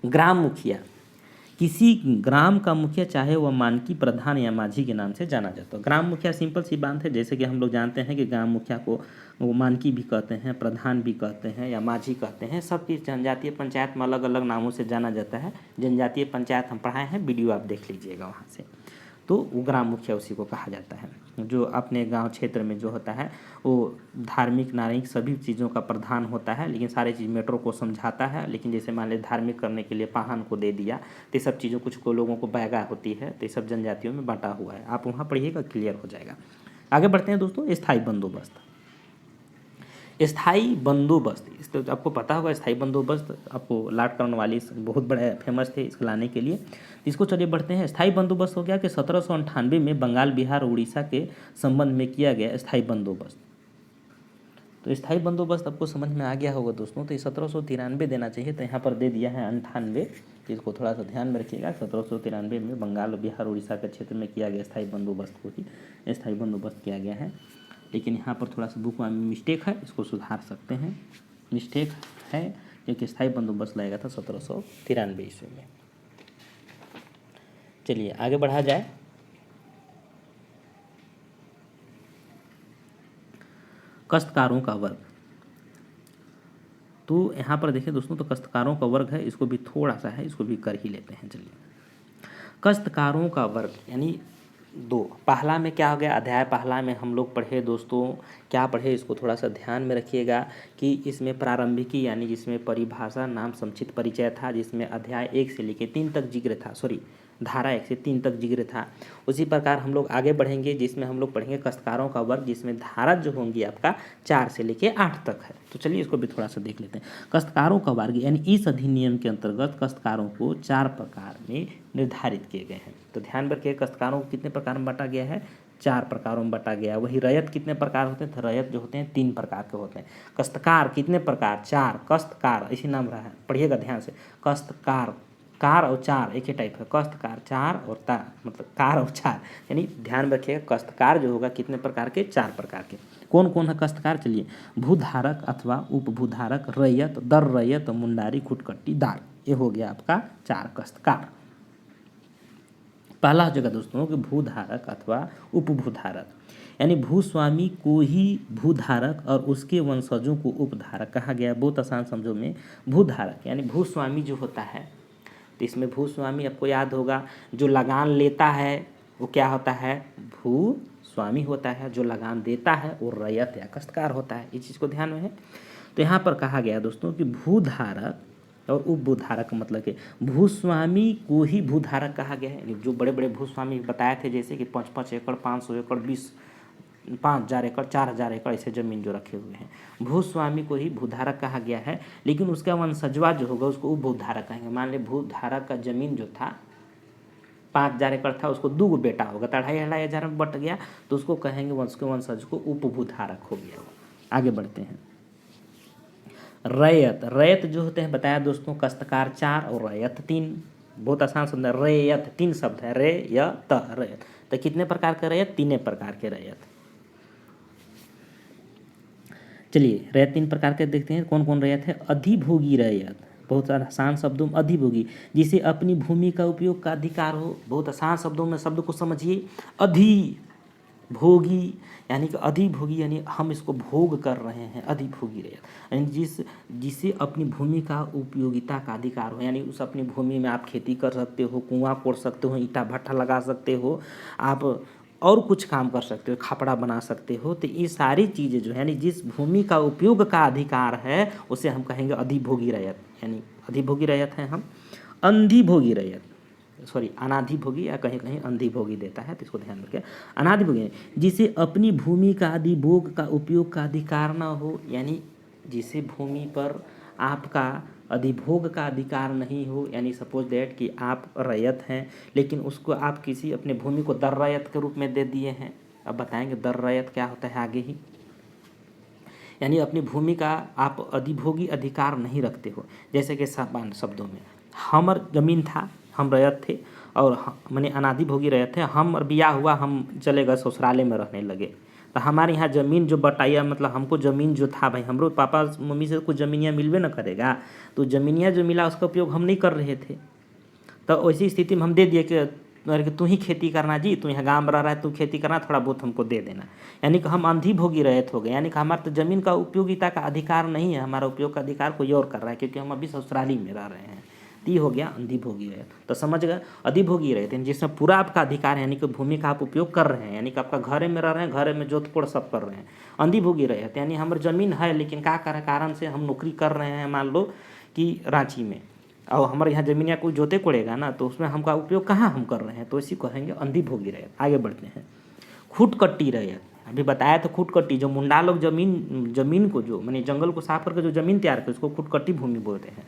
ग्राम मुखिया, किसी ग्राम का मुखिया चाहे वह मानकी प्रधान या माझी के नाम से जाना जाता है। ग्राम मुखिया सिंपल सी बात है, जैसे कि हम लोग जानते हैं कि ग्राम मुखिया को वो मानकी भी कहते हैं, प्रधान भी कहते हैं या माझी कहते हैं। सबकी जनजातीय पंचायत में अलग अलग नामों से जाना जाता है। जनजातीय पंचायत हम पढ़ाए हैं, वीडियो आप देख लीजिएगा वहाँ से। तो वो ग्राम मुखिया उसी को कहा जाता है, जो अपने गांव क्षेत्र में जो होता है वो धार्मिक नागरिक सभी चीज़ों का प्रधान होता है, लेकिन सारी चीज़ मेट्रो को समझाता है। लेकिन जैसे मान लीजिए धार्मिक करने के लिए पाहन को दे दिया, तो ये सब चीज़ों कुछ को लोगों को बैगा होती है, तो ये सब जनजातियों में बांटा हुआ है। आप वहाँ पढ़िएगा, क्लियर हो जाएगा। आगे बढ़ते हैं दोस्तों। स्थायी बंदोबस्त। स्थायी बंदोबस्त, इस तो आपको पता होगा, स्थायी बंदोबस्त आपको लॉर्ड कॉर्नवालिस बहुत बड़े फेमस थे इसको लाने के लिए। इसको चलिए बढ़ते हैं। स्थायी बंदोबस्त हो गया कि 1798 में बंगाल, बिहार, उड़ीसा के संबंध में किया गया स्थायी बंदोबस्त। तो स्थायी बंदोबस्त आपको समझ में आ गया होगा दोस्तों। तो 1793 देना चाहिए, तो यहाँ पर दे दिया है 98। इसको थोड़ा सा ध्यान में रखिएगा। 1793 में बंगाल, बिहार, उड़ीसा के क्षेत्र में किया गया स्थायी बंदोबस्त को ही स्थायी बंदोबस्त किया गया है। लेकिन यहाँ पर थोड़ा सा बुक में मिस्टेक है, इसको सुधार सकते हैं। मिस्टेक है क्योंकि स्थायी बंदोबस्त लगेगा था 1793 ईस्वी में। चलिए आगे बढ़ा जाए। काश्तकारों का वर्ग। तो यहाँ पर देखिए दोस्तों, तो काश्तकारों का वर्ग है, इसको भी थोड़ा सा है, इसको भी कर ही लेते हैं। चलिए, काश्तकारों का वर्ग यानी दो। पहला में क्या हो गया, अध्याय पहला में हम लोग पढ़े दोस्तों, क्या पढ़े इसको थोड़ा सा ध्यान में रखिएगा कि इसमें प्रारंभिकी यानी जिसमें परिभाषा, नाम, संक्षिप्त परिचय था, जिसमें अध्याय 1 से लेकर 3 तक जिक्र था, सॉरी धारा 1 से 3 तक जिक्र था। उसी प्रकार हम लोग आगे बढ़ेंगे, जिसमें हम लोग पढ़ेंगे काश्तकारों का वर्ग, जिसमें धारा जो होंगी आपका 4 से लेकर 8 तक है। तो चलिए इसको भी थोड़ा सा देख लेते हैं। काश्तकारों का वर्ग यानी इस अधिनियम के अंतर्गत काश्तकारों को 4 प्रकार में निर्धारित किए गए हैं। तो ध्यान रखिए, काश्तकारों को कितने प्रकार में बांटा गया है, 4 प्रकारों में बांटा गया है। वही रैयत कितने प्रकार होते हैं, तो रैयत जो होते हैं 3 प्रकार के होते हैं। काश्तकार कितने प्रकार, 4। काश्तकार इसी नाम रहा है, पढ़िएगा ध्यान से। काश्तकार, कार और 4 एक ही टाइप है। काश्तकार 4 और ता मतलब कार और 4, यानी ध्यान रखिएगा काश्तकार जो होगा कितने प्रकार के, 4 प्रकार के। कौन कौन है काश्तकार, चलिए, भूधारक अथवा उपभूधारक, रैयत, दर रैयत, मुंडारी, खुटकट्टी, दार, ये हो गया आपका 4 काश्तकार। पहला जगह दोस्तों कि भूधारक अथवा उपभूधारक, यानी भूस्वामी को ही भूधारक और उसके वंशजों को उपधारक कहा गया। बहुत आसान समझो में, भूधारक यानी भूस्वामी जो होता है, तो इसमें भूस्वामी आपको याद होगा, जो लगान लेता है वो क्या होता है, भूस्वामी होता है। जो लगान देता है वो रैयत या काश्तकार होता है। इस चीज़ को ध्यान में है। तो यहाँ पर कहा गया दोस्तों कि भूधारक और उपभूधारक मतलब कि भूस्वामी को ही भूधारक कहा गया है। जो बड़े बड़े भूस्वामी बताए थे, जैसे कि 5-5 एकड़, 500 एकड़, 5,000 एकड़, 4,000 एकड़ ऐसे जमीन जो रखे हुए हैं, भूस्वामी को ही भूधारक कहा गया है। लेकिन उसका वंशजवा जो होगा उसको उपभूधारक कहेंगे। मान ले भूधारक का जमीन जो था 5,000 एकड़ था, उसको 2 बेटा होगा, तो 2,500 में बट गया, तो उसको कहेंगे उसके वंशज को उपभूधारक हो गया। आगे बढ़ते हैं। रैयत, रैयत जो होते हैं बताया दोस्तों, काश्तकार 4 और रैयत 3। बहुत आसान शब्द है, रैयत 3 शब्द है, रैयत, रैयत। तो कितने प्रकार के रैयत, 3 प्रकार के रैयत। चलिए रैयत 3 प्रकार के देखते हैं, कौन कौन रैयत है। अधिभोगी रैयत, बहुत आसान शब्दों में, अधिभोगी जिसे अपनी भूमि का उपयोग का अधिकार हो। बहुत आसान शब्दों में शब्द को समझिए, अधिभोगी यानी कि अधिभोगी यानी हम इसको भोग कर रहे हैं, अधिभोगी रैयत यानी जिसे अपनी भूमि का उपयोगिता का अधिकार हो, यानी उस अपनी भूमि में आप खेती कर सकते हो, कुआं कोड़ सकते हो, ईंटा भट्ठा लगा सकते हो, आप और कुछ काम कर सकते हो, खापड़ा बना सकते हो। तो ये सारी चीज़ें जो है यानी जिस भूमि का उपयोग का अधिकार है उसे हम कहेंगे अधिभोगी रैयत, यानी अधिभोगी रैयत है हम। अंधिभोगी रैयत, सॉरी अनाधिभोगी या कहीं कहीं अंधिभोगी देता है, तो इसको ध्यान रखें। अनाधिभोगी जिसे अपनी भूमि का अधिभोग का उपयोग का अधिकार न हो, यानी जिसे भूमि पर आपका अधिभोग का अधिकार नहीं हो, यानी सपोज दैट कि आप रैयत हैं लेकिन उसको आप किसी अपने भूमि को दर रैयत के रूप में दे दिए हैं। अब बताएंगे दर रैयत क्या होता है आगे ही, यानी अपनी भूमि का आप अधिभोगी अधिकार नहीं रखते हो। जैसे कि सामान्य शब्दों में, हमर जमीन था, हम रैयत थे और मैंने अनाधिभोगी रैयत थे, हम बिया हुआ, हम चले गए ससुराले में रहने लगे, तो हमारे यहाँ ज़मीन जो बटाइया मतलब हमको ज़मीन जो था भाई, हमरो पापा मम्मी से कुछ ज़मीनिया मिलवे न करेगा, तो ज़मीनिया जो मिला उसका उपयोग हम नहीं कर रहे थे, तो ऐसी स्थिति में हम दे दिए कि तू ही खेती करना जी, तू यहाँ गाँव में रह रहा है, तू खेती करना, थोड़ा बहुत हमको दे देना। यानी कि हम अंधिभोगी रैयत हो गए, यानी कि हमारा तो ज़मीन का उपयोगिता का अधिकार नहीं है, हमारा उपयोग का अधिकार कोई और कर रहा है, क्योंकि हम अभी ससुराली में रह रहे हैं। ती हो गया अंधिभोगी रैयत। तो समझ गए, अधिभोगी रैयत यानी जिसमें पूरा आपका अधिकार है, यानी कि भूमि का आप उपयोग कर रहे हैं, यानी कि आपका घरे में रह रहे हैं, घरे में जोत कोड़ सब कर रहे हैं। अंधिभोगी रैयत यानी हमारी जमीन है लेकिन क्या कारण से हम नौकरी कर रहे हैं, मान लो कि रांची में, और हमारे यहाँ जमीन या कोई जोते कोड़ेगा ना तो उसमें हमका उपयोग कहाँ हम कर रहे हैं, तो इसी को कहेंगे अंधिभोगी रैयत। आगे बढ़ते हैं। खुटकट्टी रैयत, अभी बताया था खुटकट्टी, जो मुंडा लोग जमीन को जो माने जंगल को साफ करके जो जमीन तैयार करे उसको खुटकट्टी भूमि बोलते हैं।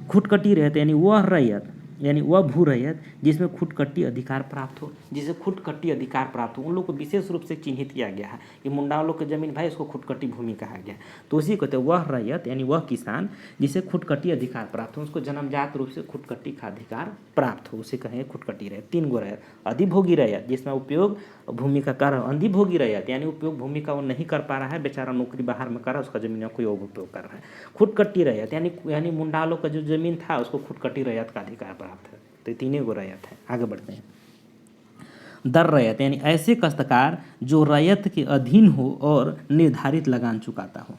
खुटकट्टी रैयत यानी वह रैयत, यानी वह भू रैयत जिसमें खुटकट्टी अधिकार प्राप्त हो, जिसे खुटकट्टी अधिकार प्राप्त हो, उन लोग को विशेष रूप से चिन्हित किया गया है कि मुंडा लोग की जमीन भाई उसको खुटकट्टी भूमि कहा गया। तो उसी कहते हैं वह रैयत यानी वह किसान जिसे खुटकट्टी अधिकार प्राप्त हो, उसको जन्मजात रूप से खुटकट्टी का अधिकार प्राप्त हो, उसे कहेंगे खुटकट्टी रैयत। 3 गो रैयत। अधिभोगी रैयत जिसमें उपयोग भूमि का कर, अंधिभोगी रैयत यानी उपयोग भूमि का वो नहीं कर पा रहा है, बेचारा नौकरी बाहर में कर रहा है, उसका जमीन कोई और उपयोग कर रहा है। खुटकट्टी रैयत यानी मुंडा लोग का जो जमीन था उसको खुटकट्टी रैयत का अधिकार प्राप्त है। तो 3 गो रैयत है। आगे बढ़ते हैं। दर रैयत यानी ऐसे काश्तकार जो रैयत के अधीन हो और निर्धारित लगान चुकाता हो।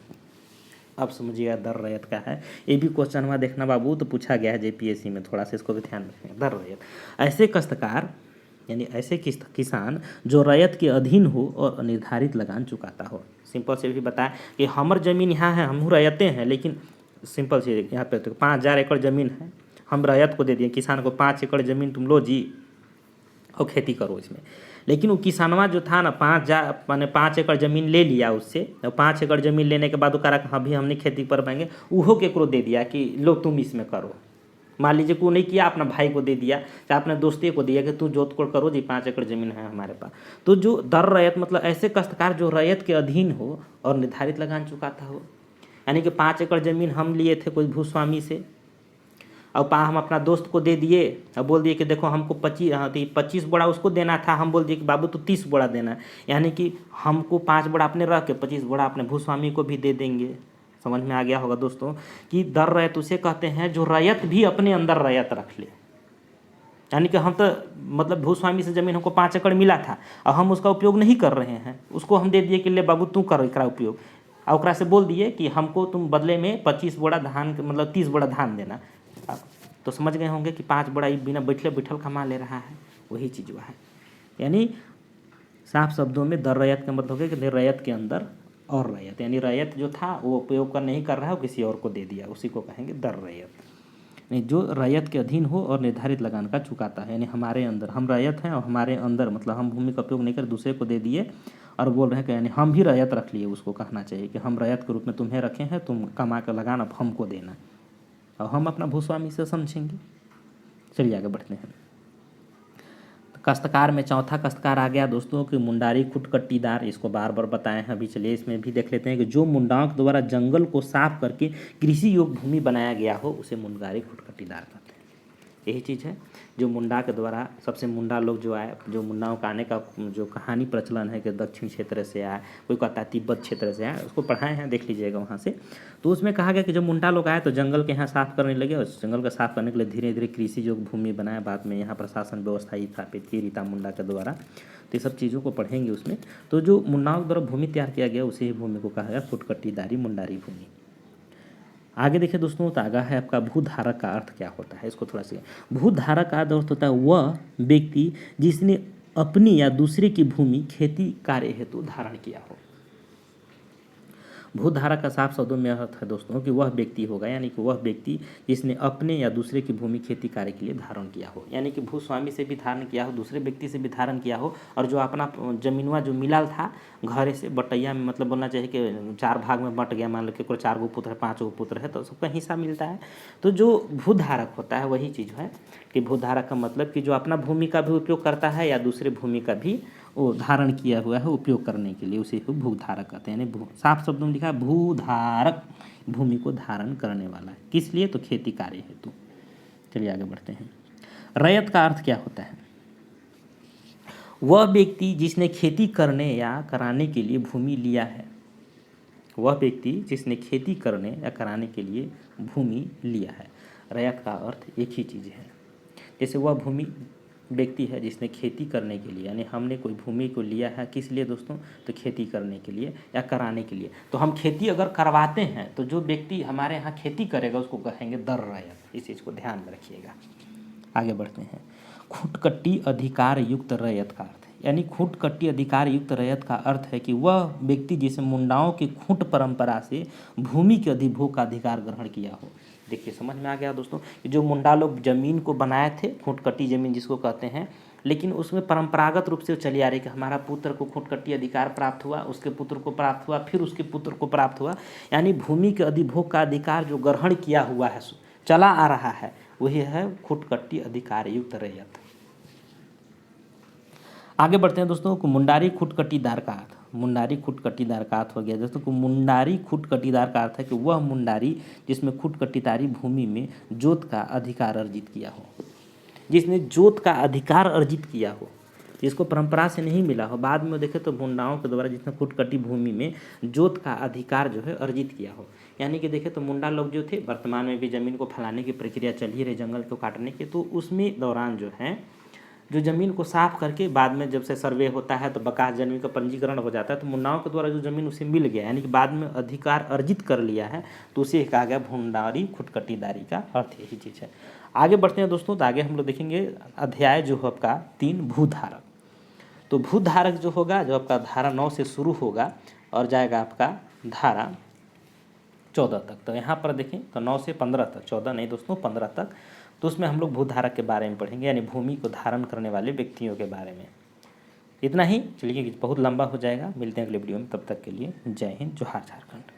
अब समझिएगा दर रैयत का है, ये भी क्वेश्चन में देखना बाबू, तो पूछा गया है जेपीएससी में, थोड़ा सा इसको भी ध्यान रखें। दर रैयत ऐसे काश्तकार यानी ऐसे किसान जो रैयत के अधीन हो और निर्धारित लगान चुकाता हो। सिंपल से भी बताया कि हमार जमीन यहाँ है, हम रैयते हैं, लेकिन सिंपल से यहाँ पे तो 5000 एकड़ ज़मीन है, हम रैयत को दे दिए, किसान को 5 एकड़ ज़मीन तुम लो जी और खेती करो इसमें। लेकिन वो किसानवा जो था ना 5 एकड़ ज़मीन ले लिया उससे, और 5 एकड़ ज़मीन लेने के बाद वो कहा अभी हम नहीं खेती कर पाएंगे, उहो केकरो दे दिया कि लो तुम इसमें करो। मान लीजिए को नहीं किया, अपना भाई को दे दिया, चाहे अपने दोस्ती को दिया कि तू जोत कोड़ करो जी, 5 एकड़ ज़मीन है हमारे पास। तो जो दर रैयत मतलब ऐसे काश्तकार जो रैयत के अधीन हो और निर्धारित लगान चुकाता हो, यानी कि 5 एकड़ ज़मीन हम लिए थे कोई भूस्वामी से, और हम अपना दोस्त को दे दिए और बोल दिए कि देखो हमको 25 बोरा उसको देना था, हम बोल दिए कि बाबू तो 30 बोरा देना है, यानी कि हमको 5 बोरा अपने रख के 25 बोरा अपने भूस्वामी को भी दे देंगे। समझ में आ गया होगा दोस्तों कि दर रैयत उसे कहते हैं जो रैयत भी अपने अंदर रैयत रख ले, यानी कि हम तो मतलब भूस्वामी से ज़मीन हमको 5 एकड़ मिला था और हम उसका उपयोग नहीं कर रहे हैं, उसको हम दे दिए कि ले बाबू तू कर एकरा उपयोग, और ओकरा से बोल दिए कि हमको तुम बदले में 25 बोरा धान मतलब 30 बोरा धान देना। तो समझ गए होंगे कि 5 बोरा बिना बैठल कमा ले रहा है, वही चीज़ वह है। यानी साफ शब्दों में दर रैयत का मतलब है कि रैयत के अंदर और रैयत, यानी रैयत जो था वो उपयोग कर नहीं कर रहा है, किसी और को दे दिया, उसी को कहेंगे दर रैयत। नहीं, जो रैयत के अधीन हो और निर्धारित लगान का चुकाता है, यानी हमारे अंदर हम रैयत हैं और हमारे अंदर मतलब हम भूमि का उपयोग नहीं कर दूसरे को दे दिए और बोल रहे हैं कि यानी हम भी रैयत रख लिए, उसको कहना चाहिए कि हम रैयत के रूप में तुम्हें रखे हैं, तुम कमा कर लगान अब हमको देना, और हम अपना भूस्वामी से समझेंगे। चलिए आगे बढ़ते हैं। तो काश्तकार में चौथा काश्तकार आ गया दोस्तों कि मुंडारी खुटकट्टीदार, इसको बार बार बताए हैं, अभी चलिए इसमें भी देख लेते हैं कि जो मुंडाओं के द्वारा जंगल को साफ करके कृषि योग्य भूमि बनाया गया हो उसे मुंडारी खुटकट्टीदार कहते हैं। यही चीज़ है जो मुंडा के द्वारा, सबसे मुंडा लोग जो आए, जो मुंडाओं का आने का जो कहानी प्रचलन है कि दक्षिण क्षेत्र से आए, कोई कहता है तिब्बत क्षेत्र से आए, उसको पढ़ाए हैं, देख लीजिएगा वहाँ से। तो उसमें कहा गया कि जब मुंडा लोग आए तो जंगल के यहाँ साफ करने लगे, और जंगल का साफ करने के लिए धीरे धीरे कृषि योग्य भूमि बनाया, बाद में यहाँ प्रशासन व्यवस्था स्थापित की रीता मुंडा के द्वारा। तो ये सब चीज़ों को पढ़ेंगे उसमें। तो जो मुंडाओं के द्वारा भूमि तैयार किया गया उसी भूमि को कहा गया खुटकट्टीदारी मुंडारी भूमि। आगे देखिए दोस्तों, तो आगा है आपका भूधारक का अर्थ क्या होता है, इसको थोड़ा सा। भूधारक का अर्थ होता है वह व्यक्ति जिसने अपनी या दूसरे की भूमि खेती कार्य हेतु धारण किया हो। भूधारक का साफ शब्दों में अर्थ है दोस्तों कि वह व्यक्ति होगा, यानी कि वह व्यक्ति जिसने अपने या दूसरे की भूमि खेती कार्य के लिए धारण किया हो, यानी कि भूस्वामी से भी धारण किया हो, दूसरे व्यक्ति से भी धारण किया हो, और जो अपना जमीनवा जो मिला था घरे से बटैया में, मतलब बोलना चाहिए कि 4 भाग में बट गया, मान लो कि कोई 4 गो पुत्र है, 5 गो पुत्र है, तो सबका हिस्सा मिलता है। तो जो भूधारक होता है वही चीज़ है कि भूधारक का मतलब कि जो अपना भूमि का भी उपयोग करता है या दूसरे भूमि का भी वो धारण किया हुआ है उपयोग करने के लिए, उसे भूधारक कहते हैं। यानी साफ शब्दों में लिखा है भूधारक, भूमि को धारण करने वाला है, किस लिए, तो खेती कार्य हेतु। चलिए आगे बढ़ते हैं। रैयत का अर्थ क्या होता है? वह व्यक्ति जिसने खेती करने या कराने के लिए भूमि लिया है, वह व्यक्ति जिसने खेती करने या कराने के लिए भूमि लिया है। रैयत का अर्थ एक ही चीज़ है, जैसे वह भूमि व्यक्ति है जिसने खेती करने के लिए, यानी हमने कोई भूमि को लिया है किस लिए दोस्तों, तो खेती करने के लिए या कराने के लिए। तो हम खेती अगर करवाते हैं तो जो व्यक्ति हमारे यहाँ खेती करेगा उसको कहेंगे दर रैयत। इस चीज़ को ध्यान में रखिएगा। आगे बढ़ते हैं। खुटकटी अधिकार युक्त रैयत का अर्थ है, यानी खुटकटी अधिकार युक्त रैयत का अर्थ है कि वह व्यक्ति जिसे मुंडाओं की खुट परंपरा से भूमि के अधिभोग का अधिकार ग्रहण किया हो। देखिए समझ में आ गया दोस्तों कि जो मुंडा लोग जमीन को बनाए थे, खुटकटी जमीन जिसको कहते हैं, लेकिन उसमें परंपरागत रूप से चली आ रही कि हमारा पुत्र को खुटकटी अधिकार प्राप्त हुआ, उसके पुत्र को प्राप्त हुआ, फिर उसके पुत्र को प्राप्त हुआ, यानी भूमि के अधिभोग का अधिकार जो ग्रहण किया हुआ है, चला आ रहा है, वही है खुटकटी अधिकार युक्त रैयत। आगे बढ़ते हैं दोस्तों। मुंडारी खुटकटीदार का अर्थ, मुंडारी खुटकटीदार का अर्थ हो गया दोस्तों को मुंडारी खुटकटीदार का अर्थ है कि वह मुंडारी जिसमें खुटकटीदारी भूमि में जोत का अधिकार अर्जित किया हो, जिसने जोत का अधिकार अर्जित किया हो, जिसको परंपरा से नहीं मिला हो, बाद में देखें तो मुंडाओं के द्वारा जिसने खुटकटी भूमि में जोत का अधिकार जो है अर्जित किया हो। यानी कि देखें तो मुंडा लोग जो थे, वर्तमान में भी ज़मीन को फैलाने की प्रक्रिया चल ही रही जंगल को काटने की, तो उसमें दौरान जो है जो ज़मीन को साफ करके बाद में जब से सर्वे होता है तो बकास ज़मीन का पंजीकरण हो जाता है, तो मुंडाओं के द्वारा जो ज़मीन उसे मिल गया, यानी कि बाद में अधिकार अर्जित कर लिया है, तो उसे कहा गया मुंडारी खुटकटीदारी का अर्थ यही चीज़ है। आगे बढ़ते हैं दोस्तों। तो आगे हम लोग देखेंगे अध्याय जो है आपका 3 भूधारक। तो भूधारक जो होगा, जो आपका धारा 9 से शुरू होगा और जाएगा आपका धारा 14 तक। तो यहाँ पर देखें तो 9 से 15 तक, 14 नहीं दोस्तों 15 तक, तो उसमें हम लोग भूधारक के बारे में पढ़ेंगे, यानी भूमि को धारण करने वाले व्यक्तियों के बारे में। इतना ही, चलिए बहुत लंबा हो जाएगा। मिलते हैं अगले वीडियो में, तब तक के लिए जय हिंद, जोहार झारखंड।